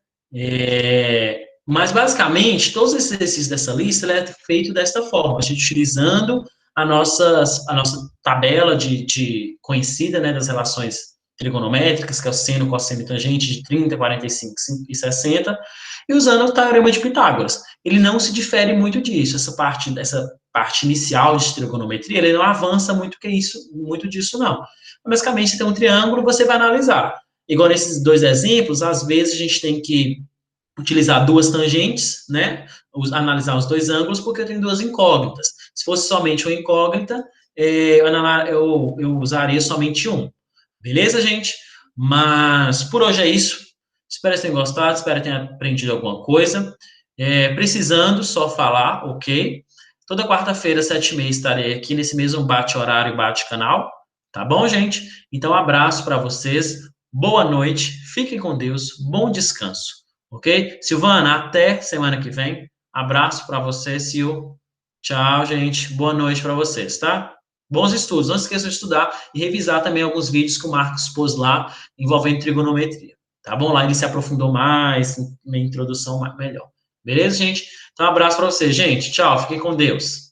A: Mas basicamente, todos esses exercícios dessa lista é feito desta forma, a gente utilizando a nossa tabela de conhecida, né, das relações trigonométricas, que é o seno, cosseno e tangente de 30, 45 e 60, e usando o teorema de Pitágoras. Ele não se difere muito disso, essa parte inicial de trigonometria, ele não avança muito disso, não. Basicamente, você tem um triângulo, você vai analisar. Igual nesses dois exemplos, às vezes a gente tem que utilizar duas tangentes, né? Analisar os dois ângulos, porque eu tenho duas incógnitas. Se fosse somente uma incógnita, eu usaria somente um. Beleza, gente? Mas por hoje é isso. Espero que tenham gostado, espero que tenham aprendido alguma coisa. Precisando, só falar, ok? Toda quarta-feira, 7h30, estarei aqui nesse mesmo bate-horário e bate-canal. Tá bom, gente? Então, abraço para vocês. Boa noite. Fiquem com Deus. Bom descanso. Ok? Silvana, até semana que vem. Abraço para você, Sil. Tchau, gente. Boa noite para vocês, tá? Bons estudos. Não esqueçam de estudar e revisar também alguns vídeos que o Marcos pôs lá envolvendo trigonometria. Tá bom? Lá ele se aprofundou mais, na introdução melhor. Beleza, gente? Então, um abraço para vocês, gente. Tchau. Fiquem com Deus.